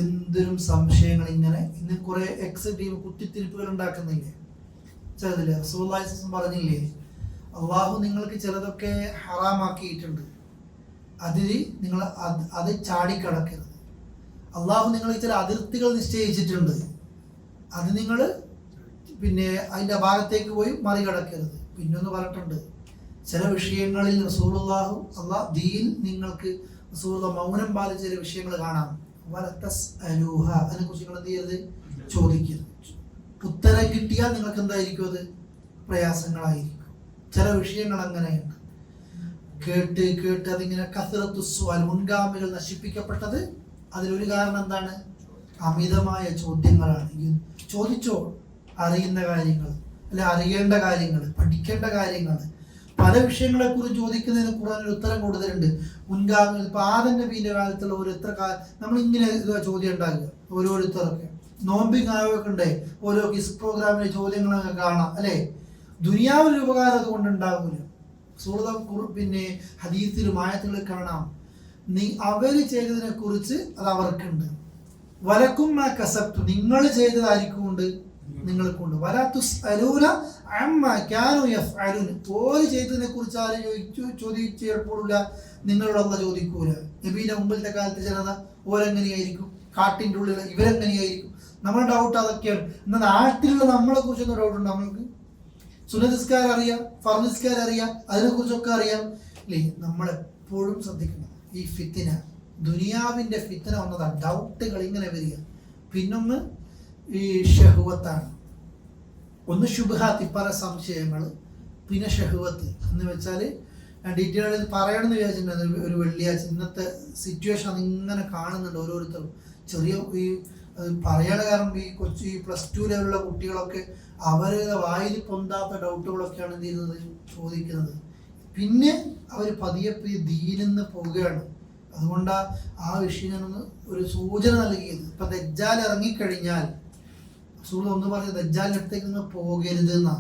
എന്തിനും സംശയങ്ങൾ ഇങ്ങനെ. ഇന്ന് കുറെ എക്സ് ടീം കുത്തിത്തിരിപ്പുകൾ ഉണ്ടാക്കുന്നില്ലേ? ചിലതില്ലേ റസൂലുള്ളാഹി പറഞ്ഞില്ലേ, അള്ളാഹു നിങ്ങൾക്ക് ചിലതൊക്കെ ഹറാമാക്കിയിട്ടുണ്ട്, അതിൽ നിങ്ങൾ അത് ചാടിക്കടക്കരുത്. അള്ളാഹു നിങ്ങൾക്ക് ചില അതിർത്തികൾ നിശ്ചയിച്ചിട്ടുണ്ട്, അത് നിങ്ങൾ പിന്നെ അതിൻ്റെ ഭാഗത്തേക്ക് പോയി മറികടക്കരുത്. പിന്നൊന്ന് പറഞ്ഞിട്ടുണ്ട്, ചില വിഷയങ്ങളിൽ റസൂലുള്ളാഹു അള്ളാഹ് ദീൻ നിങ്ങൾക്ക് റസൂലുള്ള മൗനം പാലിച്ച ചില വിഷയങ്ങൾ കാണാം. അതിനെക്കുറിച്ച് നിങ്ങൾ എന്ത് ചെയ്യരുത്? ചോദിക്കരുത്. ഉത്തരം കിട്ടിയാൽ നിങ്ങൾക്ക് എന്തായിരിക്കും? അത് പ്രയാസങ്ങളായിരിക്കും. ചില വിഷയങ്ങൾ അങ്ങനെയുണ്ട്, കേട്ട് കേട്ട് അതിങ്ങനെ കസറത്തു സുആൽ, മുൻഗാമികൾ നശിപ്പിക്കപ്പെട്ടത്. അതിലൊരു കാരണം എന്താണ്? അമിതമായ ചോദ്യങ്ങളാണ്. ചോദിച്ചോ, അറിയുന്ന കാര്യങ്ങൾ അല്ലെ, അറിയേണ്ട കാര്യങ്ങൾ, പഠിക്കേണ്ട കാര്യങ്ങൾ, പല വിഷയങ്ങളെ കുറിച്ച് ചോദിക്കുന്നതിന് ഖുർആനിൽ ഉത്തരം കൂടുതലുണ്ട്. മുൻഗാമികൾ ഇപ്പൊ ആദം നബിയുടെ കാലത്തുള്ള ഒരു എത്ര നമ്മളിങ്ങനെ ചോദ്യം ഉണ്ടാകുക. ഓരോരുത്തരൊക്കെ നോമ്പിങ് ആയൊക്കെ ഉണ്ടേ, ഓരോ ക്വിസ് പ്രോഗ്രാമിലെ ചോദ്യങ്ങളൊക്കെ കാണാം അല്ലെ. ദുനിയാവിൽ ഉപകാരം അതുകൊണ്ട് ഉണ്ടാകൂല. പിന്നെ ഹദീസിലും ആയത്തുകളിൽ കാണാം, അവർ ചെയ്തതിനെ കുറിച്ച് അത് അവർക്കുണ്ട്. വലക്കും മാ കസബ്തു, നിങ്ങൾ ചെയ്തതായിരിക്കുമുണ്ട് നിങ്ങൾക്കുണ്ട്. വലാ തുസ്അലൂന അമ്മാ കാനൂ യഫ്അലൂൻ, ഓര് ചെയ്തതിനെ കുറിച്ച് ആരും ചോദിച്ചപ്പോഴില്ല, നിങ്ങളോട് അല്ലാഹ് ചോദിക്കൂല. നബിയുടെ മുമ്പിലത്തെ കാലത്ത് ജനത ഓരെങ്ങനെയായിരിക്കും, കാട്ടിൻ്റെ ഉള്ളിൽ ഇവരെങ്ങനെയായിരിക്കും, നമ്മുടെ ഡൗട്ട് അതൊക്കെയാണ്. എന്നാൽ നാട്ടിലുള്ള നമ്മളെ കുറിച്ചൊന്നും ഡൗട്ട് ഉണ്ട് നമ്മൾക്ക്? സുന്നത്ത് അറിയാം, ഫർദ് നിസ്കാരം അറിയാം, അതിനെക്കുറിച്ചൊക്കെ അറിയാം അല്ലേ? നമ്മളെപ്പോഴും ശ്രദ്ധിക്കണം ഈ ഫിത്തിന, ദുനിയാവിൻ്റെ ഫിത്തിന വന്നതാണ്. ഡൗട്ടുകൾ ഇങ്ങനെ വരിക. പിന്നൊന്ന് ഈ ഷഹ്വത്താണ്. ഒന്ന് ശുബ്ഹാത്ത്, പല സംശയങ്ങൾ, പിന്നെ ഷഹ്വത്ത് എന്ന് വെച്ചാൽ ഡീറ്റെയിൽ പറയണമെന്ന് വിചാരിച്ചിട്ടുണ്ടായിരുന്നു. ഒരു വെള്ളിയാഴ്ച ഇന്നത്തെ സിറ്റുവേഷൻ അതിങ്ങനെ കാണുന്നുണ്ട് ഓരോരുത്തരും. ചെറിയ ഈ പറയണ കാരണം ഈ കൊച്ചി +2 ലെവലുള്ള കുട്ടികളൊക്കെ അവരുടെ വായിൽ പൊന്താത്ത ഡൗട്ടുകളൊക്കെയാണ് എന്ത് ചെയ്യുന്നത്, ചോദിക്കുന്നത്. പിന്നെ അവർ പതിയെ ദീനിന്ന് പോവുകയാണ്. അതുകൊണ്ടാണ് ആ വിഷയം ഞാനൊന്ന് ഒരു സൂചന നൽകിയത്. ഇപ്പം ദജ്ജാൽ ഇറങ്ങിക്കഴിഞ്ഞാൽ റസൂൽ ഒന്ന് പറഞ്ഞ ദജ്ജാലിൻ്റെ അടുത്തേക്ക് നിന്ന് പോകരുത് എന്നാ.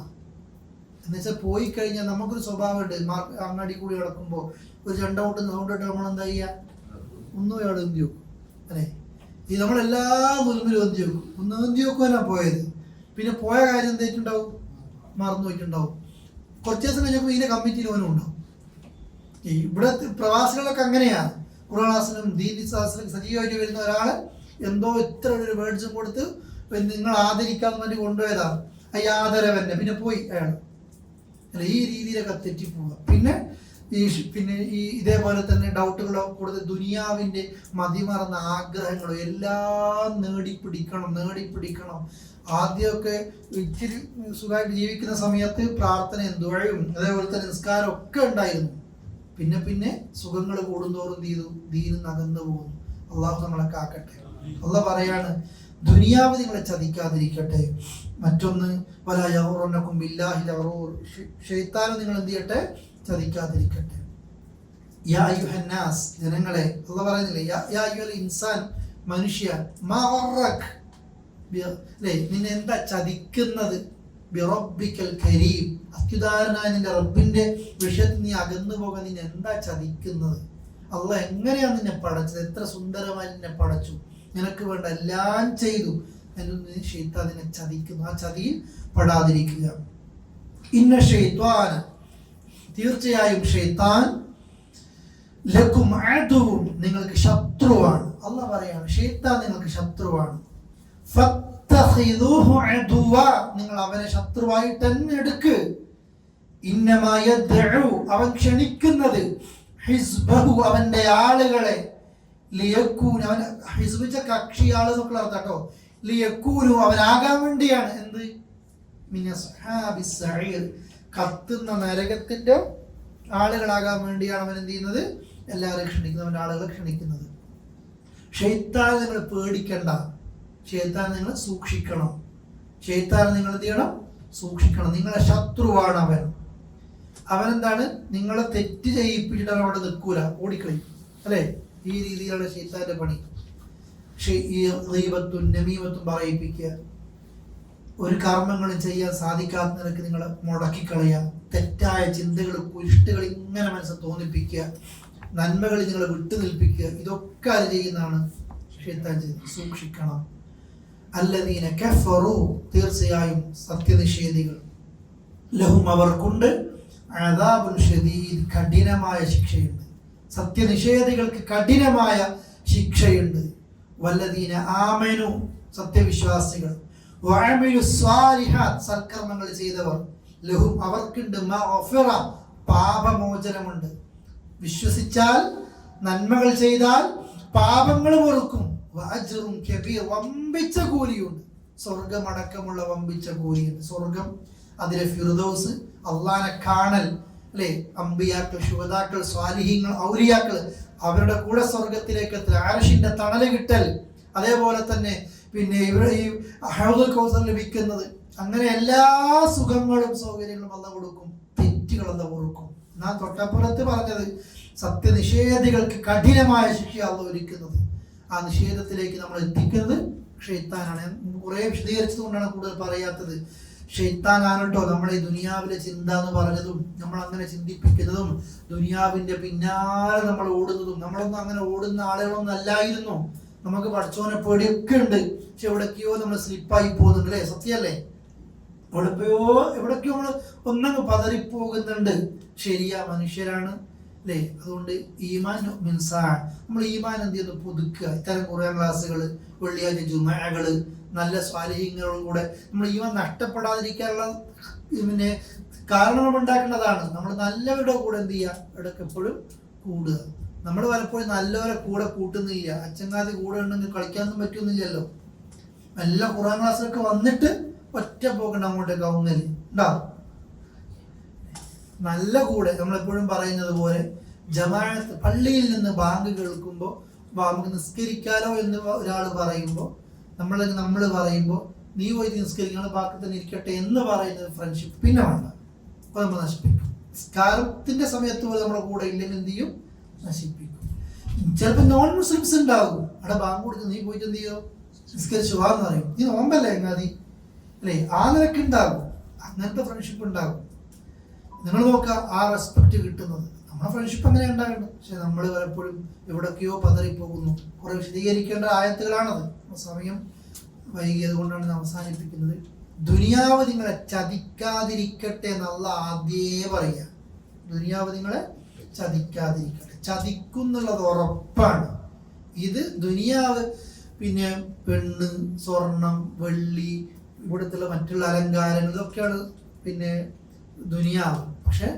എന്നുവെച്ചാൽ പോയി കഴിഞ്ഞാൽ നമുക്കൊരു സ്വഭാവമുണ്ട്, അങ്ങാടി കൂടി കിടക്കുമ്പോൾ ഒരു ചെണ്ടൗട്ട് സൗണ്ടിട്ട് നമ്മളെന്താ ചെയ്യുക, ഒന്നും ഇയാൾ എന്തി വെക്കും അല്ലേ? ഈ നമ്മളെല്ലാ മുൻപിലും എന്തി വെക്കും, ഒന്ന് എന്തി വെക്കുവാനാണ് പോയത്. പിന്നെ പോയ കാര്യം എന്തായിട്ടുണ്ടാവും, മറന്നു പോയിട്ടുണ്ടാവും. കുറച്ച് ദിവസം കഴിഞ്ഞപ്പോൾ ഇതിൻ്റെ കമ്മിറ്റിയിൽ ഓനും ഉണ്ടാവും. ഇവിടെ പ്രവാസികളൊക്കെ അങ്ങനെയാണ്. ഖുർആൻ ക്ലാസ്സിലും ദീൻ ക്ലാസ്സിലും സജീവമായിട്ട് വരുന്ന ഒരാൾ എന്തോ ഇത്ര ഒരു വേർഡ്സും കൊടുത്ത് നിങ്ങൾ ആദരിക്കാന്ന് വേണ്ടി കൊണ്ടുപോയതാണ്, ആദരവന്നെ, പിന്നെ പോയി അയാൾ. അല്ല, ഈ രീതിയിലൊക്കെ തെറ്റിപ്പോവുക. പിന്നെ ഈ ഇതേപോലെ തന്നെ ഡൗട്ടുകളോ കൂടുതൽ ദുനിയാവിൻ്റെ മതിമറന്ന ആഗ്രഹങ്ങളോ എല്ലാം നേടിപ്പിടിക്കണം. ആദ്യമൊക്കെ ഇച്ചിരി സുഖമായിട്ട് ജീവിക്കുന്ന സമയത്ത് പ്രാർത്ഥനയും ദുആയും അതേപോലെ തന്നെ നിസ്കാരം ഒക്കെ ഉണ്ടായിരുന്നു. പിന്നെ സുഖങ്ങൾ കൂടുന്തോറും ദീനിൽ അകന്നു പോകുന്നു. അള്ളാഹു നമ്മളെ കാക്കട്ടെ. അള്ളാഹ് പറയാണ്, ദുനിയാവ് നിങ്ങളെ ചതിക്കാതിരിക്കട്ടെ. മറ്റൊന്ന് വലാ യഗുറന്നകും ബില്ലാഹിൽ ഗറൂർ, ശൈത്താനും നിങ്ങൾ എന്ത് ചെയ്യട്ടെ, ചതിക്കാതിരിക്കട്ടെ. യാ അയ്യുഹന്നാസ്, ജനങ്ങളെ, അള്ളാഹ് പറയുന്നില്ലേ, യാ അയ്യുഹൽ ഇൻസാൻ, മനുഷ്യ, മാ ഗറക്, നിന്നെ എന്താ ചതിക്കുന്നത്, ബിറബ്ബിക്കൽ കരീം, അത്യുദാരനായ നിന്റെ റബ്ബിന്റെ വിഷയത്തിൽ നീ അകന്നു പോകാൻ നിന്നെ എന്താ ചതിക്കുന്നത്? അള്ളാഹ് എങ്ങനെയാണ് നിന്നെ പടച്ചത്, എത്ര സുന്ദരമായി നിന്നെ പടച്ചു, നിനക്ക് വേണ്ട എല്ലാം ചെയ്തു, എന്നൊന്ന് ശൈത്താൻ നിന്നെ ചതിക്കുന്നു. ആ ചതിയിൽ പെടാതിരിക്കുക. ഇന്ന ശൈത്വാന, തീർച്ചയായും ശൈത്താൻ, ലക്കും അദുവ്വുൻ, നിങ്ങൾക്ക് ശത്രുവാണ്. അള്ളാഹ് പറയാണ്, ശൈത്താൻ നിങ്ങൾക്ക് ശത്രുവാണ്. ഫത്തഖിദൂഹു അദുവ്വ, നിങ്ങൾ അവനെ ശത്രുവായിട്ട് തന്നെ എടുക്ക്. ഇന്നമാ യദ്ഉ, അവൻ ക്ഷണിക്കുന്നത്, ഹിസ്ബഹു, അവന്റെ ആളുകളെ, ലിയക്കൂന, അവൻ ഹിസ്ബിച്ച കക്ഷിയാള് എന്നൊക്കെ അർത്ഥം കേട്ടോ. ലിയക്കൂനു, അവനാകാൻ വേണ്ടിയാണ്. എന്ത്? മിന അസ്ഹാബിസ് സഈർ, കത്തുന്ന നരകത്തിന്റെ ആളുകളാകാൻ വേണ്ടിയാണ് അവൻ എന്ത് ചെയ്യുന്നത്, എല്ലാവരെയും ക്ഷണിക്കുന്നത്, അവൻ്റെ ആളുകളെ ക്ഷണിക്കുന്നത്. ശൈത്താനെ നിങ്ങൾ പേടിക്കണ്ട, ശൈത്താനെ നിങ്ങൾ സൂക്ഷിക്കണം. ശൈത്താനെ നിങ്ങൾ എന്ത് ചെയ്യണം, സൂക്ഷിക്കണം. നിങ്ങളെ ശത്രുവാണ് അവൻ. അവനെന്താണ്, നിങ്ങളെ തെറ്റ് ചെയ്യിപ്പിച്ചിട്ട് അവൻ അവിടെ നിൽക്കൂല, ഓടിക്കളയും അല്ലേ? ഈ രീതിയിലുള്ള ശൈത്താന്റെ പണി. ഈ ഗീബത്തും നമീമത്തും പറയിപ്പിക്കുക, ഒരു കർമ്മങ്ങളും ചെയ്യാൻ സാധിക്കാത്ത നിലക്ക് നിങ്ങളെ മുടക്കിക്കളയുക, തെറ്റായ ചിന്തകൾ കുരിഷ്ടുകൾ ഇങ്ങനെ മനസ്സിൽ തോന്നിപ്പിക്കുക, നന്മകളിൽ നിങ്ങളെ വിട്ടു നിൽപ്പിക്കുക, ഇതൊക്കെ അത് ചെയ്യുന്നതാണ് ശൈത്താൻ ചെയ്യുന്നത്. സൂക്ഷിക്കണം. അല്ലദീന കഫറു, തീർച്ചയായും സത്യനിഷേധികൾ, ലഹും, അവർക്കുണ്ട്, അദാബുൻ ശദീദ്, കഠിനമായ ശിക്ഷയുണ്ട്. സത്യനിഷേധികൾക്ക് കഠിനമായ ശിക്ഷയുണ്ട്. വല്ലദീന ആമനു, സത്യവിശ്വാസികൾ, വഅമിലു സ്വാലിഹാത്ത്, സൽക്കർമ്മങ്ങൾ ചെയ്തവർ, ലഹും, അവർക്കുണ്ട്, മഗ്ഫിറ, പാപമോചനമുണ്ട്. വിശ്വസിച്ചാൽ, നന്മകൾ ചെയ്താൽ പാപങ്ങൾ പൊറുക്കും. വഅജ്റുൻ കബീർ, വമ്പിച്ച കൂലിയുണ്ട്. സ്വർഗമടക്കമുള്ള വമ്പിച്ച കൂലിയുണ്ട്. സ്വർഗം, അതിലെ ഫിർദൗസ്, അള്ളാനെ കാണൽ അല്ലേ, അമ്പിയാക്കൾ, ശുഹദാക്കൾ, സ്വാലിഹീങ്ങൾ, ഔലിയാക്കൾ, അവരുടെ കൂടെ സ്വർഗത്തിലേക്ക് എത്തൽ, അർശിന്റെ തണല് കിട്ടൽ, അതേപോലെ തന്നെ പിന്നെ ഇവിടെ ഈ ഹൗദുൽ കൗസർ ലഭിക്കുന്നത്, അങ്ങനെ എല്ലാ സുഖങ്ങളും സൗകര്യങ്ങളും അല്ലാഹ് കൊടുക്കും. തെറ്റുകൾ അല്ലാഹ് പൊറുക്കും. നാം തൊട്ടപ്പുറത്ത് പറഞ്ഞത് സത്യനിഷേധികൾക്ക് കഠിനമായ ശിക്ഷ അല്ലാഹ് ഒരുക്കുന്നത്. ആ നിഷേധത്തിലേക്ക് നമ്മൾ എത്തിക്കുന്നത് ഷൈത്താനാണ്. കുറെ വിശദീകരിച്ചത് കൊണ്ടാണ് കൂടുതൽ പറയാത്തത്. ഷെയ്ത്താനാണ് കേട്ടോ നമ്മളെ ഈ ദുനിയാവിലെ ചിന്ത എന്ന് പറഞ്ഞതും നമ്മൾ അങ്ങനെ ചിന്തിപ്പിക്കുന്നതും ദുനിയാവിന്റെ പിന്നാലെ നമ്മൾ ഓടുന്നതും. നമ്മളൊന്നും അങ്ങനെ ഓടുന്ന ആളുകളൊന്നും അല്ലായിരുന്നു. നമുക്ക് പഠിച്ചോനെ പേടിയൊക്കെ ഉണ്ട്, പക്ഷെ എവിടേക്കോ നമ്മൾ സ്ലിപ്പായി പോകുന്നുണ്ട് അല്ലേ? സത്യമല്ലേ? എവിടേക്കോ നമ്മൾ ഒന്നങ്ങ് പതറിപ്പോകുന്നുണ്ട്. ശരിയാ, മനുഷ്യരാണ് അല്ലേ? അതുകൊണ്ട് ഈമാൻ നമ്മൾ ഈമാൻ എന്ത് ചെയ്യുന്നു? പുതുക്കുക. ഇത്തരം ഖുർആൻ ക്ലാസ്സുകൾ, വെള്ളിയാഴ്ച ജുമഅകൾ, നല്ല സ്വാലിഹീങ്ങളോടും കൂടെ നമ്മൾ ഈമാൻ നഷ്ടപ്പെടാതിരിക്കാനുള്ള പിന്നെ കാരണങ്ങൾ ഉണ്ടാക്കേണ്ടതാണ്. നമ്മൾ നല്ലവരുടെ കൂടെ എന്ത് ചെയ്യുക? ഇടയ്ക്ക് എപ്പോഴും കൂടുക. നമ്മൾ പലപ്പോഴും നല്ലവരെ കൂടെ കൂട്ടുന്നില്ല. അച്ചങ്ങാതി കൂടെ ഉണ്ടെങ്കിൽ കളിക്കാനൊന്നും പറ്റുന്നില്ലല്ലോ. എല്ലാ ഖുർആൻ ക്ലാസ്സിലൊക്കെ വന്നിട്ട് ഒറ്റ പോക്കണ്ട അങ്ങോട്ടേക്ക് ഔന്നല് ഉണ്ടാവും. നല്ല കൂടെ നമ്മളെപ്പോഴും പറയുന്നത് പോലെ ജമാഅത്ത്, പള്ളിയിൽ നിന്ന് ബാങ്ക് കേൾക്കുമ്പോൾ നമുക്ക് നിസ്കരിക്കാലോ എന്ന് ഒരാൾ പറയുമ്പോൾ നമ്മൾ പറയുമ്പോൾ നീ പോയി നിസ്കരിക്കണം ബാക്കി തന്നെ ഇരിക്കട്ടെ എന്ന് പറയുന്നത് ഫ്രണ്ട്ഷിപ്പ് പിന്നെ വേണ്ട, അപ്പോൾ നമ്മൾ നശിപ്പിക്കും. നിസ്കാരത്തിന്റെ സമയത്ത് പോലെ നമ്മുടെ കൂടെ ഇല്ലെങ്കിൽ എന്ത് ചെയ്യും? നശിപ്പിക്കും. ചിലപ്പോൾ നോൺ മുസ്ലിംസ് ഉണ്ടാകും, അവിടെ ബാങ്ക് കൊടുത്ത് നീ പോയിട്ട് എന്ത് ചെയ്യോ? നിസ്കരിച്ചു വാന്ന് പറയും. നീ നോമ്പല്ലേ എങ്ങാതി അല്ലേ? ആ നിരക്ക് ഉണ്ടാകും. അങ്ങനത്തെ ഫ്രണ്ട്ഷിപ്പ് ഉണ്ടാകും. നിങ്ങൾ നോക്കുക ആ റെസ്പെക്ട് കിട്ടുന്നത്. നമ്മുടെ ഫ്രണ്ട്ഷിപ്പ് അങ്ങനെ ഉണ്ടാകണം. പക്ഷെ നമ്മൾ പലപ്പോഴും എവിടൊക്കെയോ പതറിപ്പോകുന്നു. കുറെ വിശദീകരിക്കേണ്ട ആയത്തുകളാണത്. സമയം വൈകിയത് കൊണ്ടാണ് അവസാനിപ്പിക്കുന്നത്. ദുനിയാവ് നിങ്ങളെ ചതിക്കാതിരിക്കട്ടെ എന്നുള്ള ആദ്യമേ പറയുക. ദുനിയാവ് നിങ്ങളെ ചതിക്കാതിരിക്കട്ടെ. ചതിക്കുന്നുള്ളത് ഉറപ്പാണ്. ഇത് ദുനിയാവ് പിന്നെ പെണ്ണ്, സ്വർണം, വെള്ളി, ഇവിടുത്തെ മറ്റുള്ള അലങ്കാരങ്ങൾ, ഇതൊക്കെയാണ് പിന്നെ ദുനിയാവ്. പക്ഷെ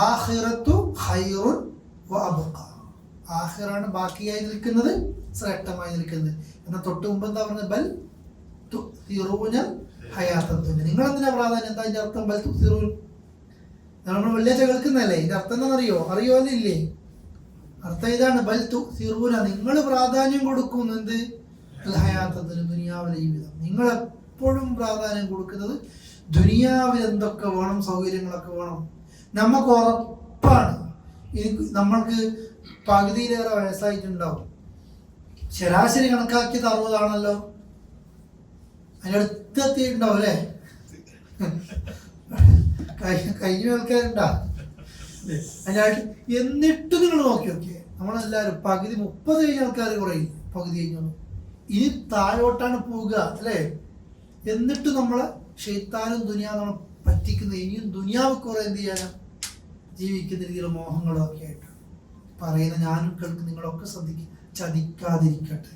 ആഖിറത്തു ഖൈറുൻ വഅബ്ഖാ, ആഖിറാണ് ബാക്കിയായി നിൽക്കുന്നത്, ശ്രേഷ്ഠമായി നിൽക്കുന്നത്. എന്നാൽ തൊട്ട് മുമ്പ് എന്താ പറഞ്ഞത്? ബൽ തുസിറൂന ഹയാത്തദ് ദുനിയ. നിങ്ങൾ എന്തിനാ പ്രാധാന്യം? എന്താ ഇതിന്റെ അർത്ഥം? ബൽ തുസിറൂൻ നമ്മൾ വെള്ളിയാഴ്ച കേൾക്കുന്നല്ലേ? ഇതിന്റെ അർത്ഥം എന്താണെന്നറിയോ? അറിയോന്നില്ലേ? അർത്ഥം ഇതാണ്, ബൽ തുസിറൂന, നിങ്ങൾ പ്രാധാന്യം കൊടുക്കുന്നു എന്ത്? ഹയാത്തദ് ദുനിയ, ദുനിയാവിലെ ജീവിതം. നിങ്ങൾ എപ്പോഴും പ്രാധാന്യം കൊടുക്കുന്നത് ദുനിയാവിൽ എന്തൊക്കെ വേണം, സൗകര്യങ്ങളൊക്കെ വേണം. നമുക്ക് ഉറപ്പാണ് നമ്മൾക്ക് പകുതിയിലേറെ വയസ്സായിട്ടുണ്ടാവും. ശരാശരി കണക്കാക്കിയത് 60 ആണല്ലോ. അതിനടുത്തെത്തിയിട്ടുണ്ടാവും അല്ലേ? കഴിഞ്ഞ ആൾക്കാരുണ്ടാ അതിനായിട്ട്. എന്നിട്ട് നിങ്ങൾ നോക്കി നോക്കിയേ, നമ്മളെല്ലാവരും പകുതി 30 കഴിഞ്ഞ ആൾക്കാർ കുറയില്ല, പകുതി കഴിഞ്ഞു. ഇനി താഴോട്ടാണ് പോവുക അല്ലേ? എന്നിട്ട് നമ്മളെ ഷെയ്ത്താനും ദുനിയാവ് നമ്മൾ പറ്റിക്കുന്ന, ഇനിയും ദുനിയാവ് കുറെ എന്ത് ചെയ്യാനും ജീവിക്കുന്ന രീതിയിലുള്ള മോഹങ്ങളും ഒക്കെ ആയിട്ട് പറയുന്ന ഞാനും കേൾക്കും. നിങ്ങളൊക്കെ ശ്രദ്ധിക്കുക, ചതിക്കാതിരിക്കട്ടെ.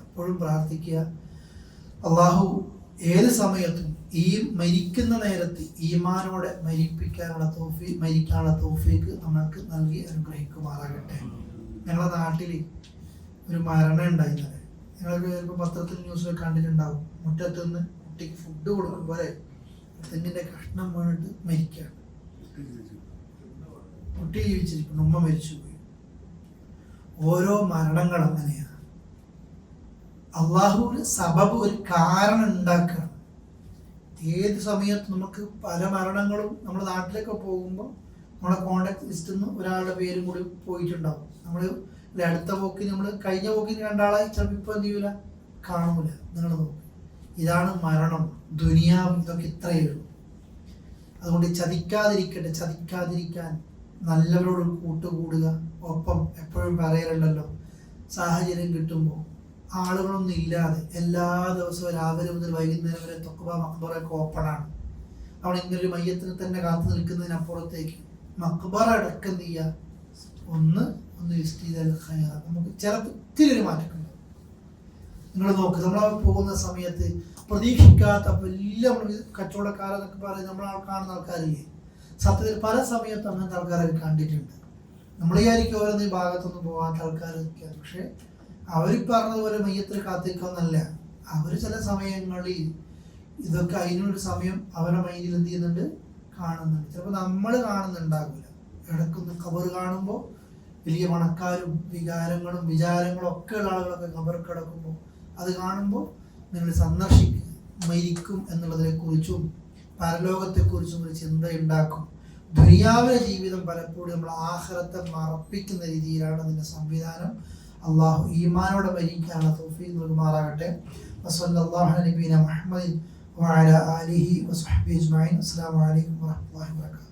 എപ്പോഴും പ്രാർത്ഥിക്കുക, അള്ളാഹു ഏത് സമയത്തും ഈ മരിക്കുന്ന നേരത്ത് ഈമാനോടെ മരിക്കാനുള്ള തൗഫീക്ക് നമ്മൾക്ക് നൽകി അനുഗ്രഹിക്കുമാറാകട്ടെ. ഞങ്ങളുടെ നാട്ടിൽ ഒരു മരണം ഉണ്ടായിരുന്നത് ഞങ്ങൾക്ക് ചിലപ്പോൾ പത്രത്തിൽ ന്യൂസിലൊക്കെ കണ്ടിട്ടുണ്ടാവും. മുറ്റത്ത് നിന്ന് കുട്ടിക്ക് ഫുഡ് കൊടുക്കുമ്പോൾ തെങ്ങിന്റെ കഷ്ണം വീണിട്ട് മരിക്കുകയാണ്. കുട്ടി ജീവിച്ചിരിക്കുന്നു, ഉമ്മ മരിച്ചുപോയി. ഓരോ മരണങ്ങൾ അങ്ങനെയാണ്. അള്ളാഹുവിന് സബബ് ഒരു കാരണം ഉണ്ടാക്കുകയാണ്. ഏത് സമയത്ത് നമുക്ക് പല മരണങ്ങളും നമ്മുടെ നാട്ടിലൊക്കെ പോകുമ്പോൾ നമ്മുടെ കോണ്ടാക്ട് ലിസ്റ്റിൽ നിന്ന് ഒരാളുടെ പേരും കൂടി പോയിട്ടുണ്ടാവും. നമ്മൾ അടുത്ത പോക്കിന്, നമ്മൾ കഴിഞ്ഞ പോക്കിന് കണ്ടാളായി ചിലപ്പോൾ ഇപ്പൊ എന്ത് ചെയ്യൂല, കാണൂല. നിങ്ങൾ നോക്കും, ഇതാണ് മരണം, ദുനിയാവ്. ഇതൊക്കെ ഇത്രയേ ഉള്ളൂ. അതുകൊണ്ട് ചതിക്കാതിരിക്കട്ടെ. ചതിക്കാതിരിക്കാൻ നല്ലവരോട് കൂട്ടുകൂടുക. ഒപ്പം എപ്പോഴും പറയലുണ്ടല്ലോ, സാഹചര്യം കിട്ടുമ്പോൾ ആളുകളൊന്നും ഇല്ലാതെ എല്ലാ ദിവസവും രാവിലെ മുതൽ വൈകുന്നേരം വരെ തൊക്കുബ മക്ബറൊക്കെ ഓപ്പണാണ്. അവിടെ ഇങ്ങനൊരു മയ്യത്തിന് തന്നെ കാത്തു നിൽക്കുന്നതിനപ്പുറത്തേക്ക് മക്ബറ അടക്കം എന്ത് ചെയ്യുക, ഒന്ന് വിസിറ്റ് ചെയ്താൽ നമുക്ക് ചിലപ്പോൾ ഇത്തിരി ഒരു മാറ്റമുണ്ട്. നിങ്ങൾ നോക്ക്, നമ്മൾ പോകുന്ന സമയത്ത് പ്രതീക്ഷിക്കാത്ത വലിയ കച്ചവടക്കാരെന്നൊക്കെ പറയുന്നത് നമ്മൾ കാണുന്ന ആൾക്കാരില്ലേ? സത്യത്തിൽ പല സമയത്തും അങ്ങനത്തെ ആൾക്കാരൊക്കെ കണ്ടിട്ടുണ്ട്. നമ്മൾ വിചാരിക്കും ഓരോന്ന് ഈ ഭാഗത്തൊന്നും പോകാത്ത ആൾക്കാരൊക്കെയാണ്. പക്ഷെ അവർ പറഞ്ഞതുപോലെ മയ്യത്തിൽ കാത്തിരിക്കാന്നല്ല. അവർ ചില സമയങ്ങളിൽ ഇതൊക്കെ അതിനൊരു സമയം അവരുടെ മൈൻഡിൽ എന്ത് ചെയ്യുന്നുണ്ട്, കാണുന്നുണ്ട്. ചിലപ്പോൾ നമ്മൾ കാണുന്നുണ്ടാകില്ല. ഇടയ്ക്കൊന്ന് ഖബർ കാണുമ്പോൾ വലിയ പണക്കാരും വികാരങ്ങളും വിചാരങ്ങളും ഒക്കെ ഉള്ള ആളുകളൊക്കെ ഖബർ കിടക്കുമ്പോൾ അത് കാണുമ്പോൾ നിങ്ങൾ സന്ദർശിക്കുക. മരിക്കും എന്നുള്ളതിനെ കുറിച്ചും പരലോകത്തെക്കുറിച്ചും ഒരു ചിന്ത ഉണ്ടാക്കും. ദുനിയാവിലെ ജീവിതം പലപ്പോഴും നമ്മൾ ആഖിറത്തെ മറപ്പിക്കുന്ന രീതിയിലാണ് അതിൻ്റെ സംവിധാനം. അള്ളാഹു ഈമാനോടെ മരിക്കാനുള്ള തൗഫീഖ് നൽകുമാറാകട്ടെ. വസല്ലല്ലാഹു അലൈഹി നബീന മുഹമ്മദിൻ وعلى آله وصحبه أجمعين. السلام عليكم ورحمة الله وبركاته.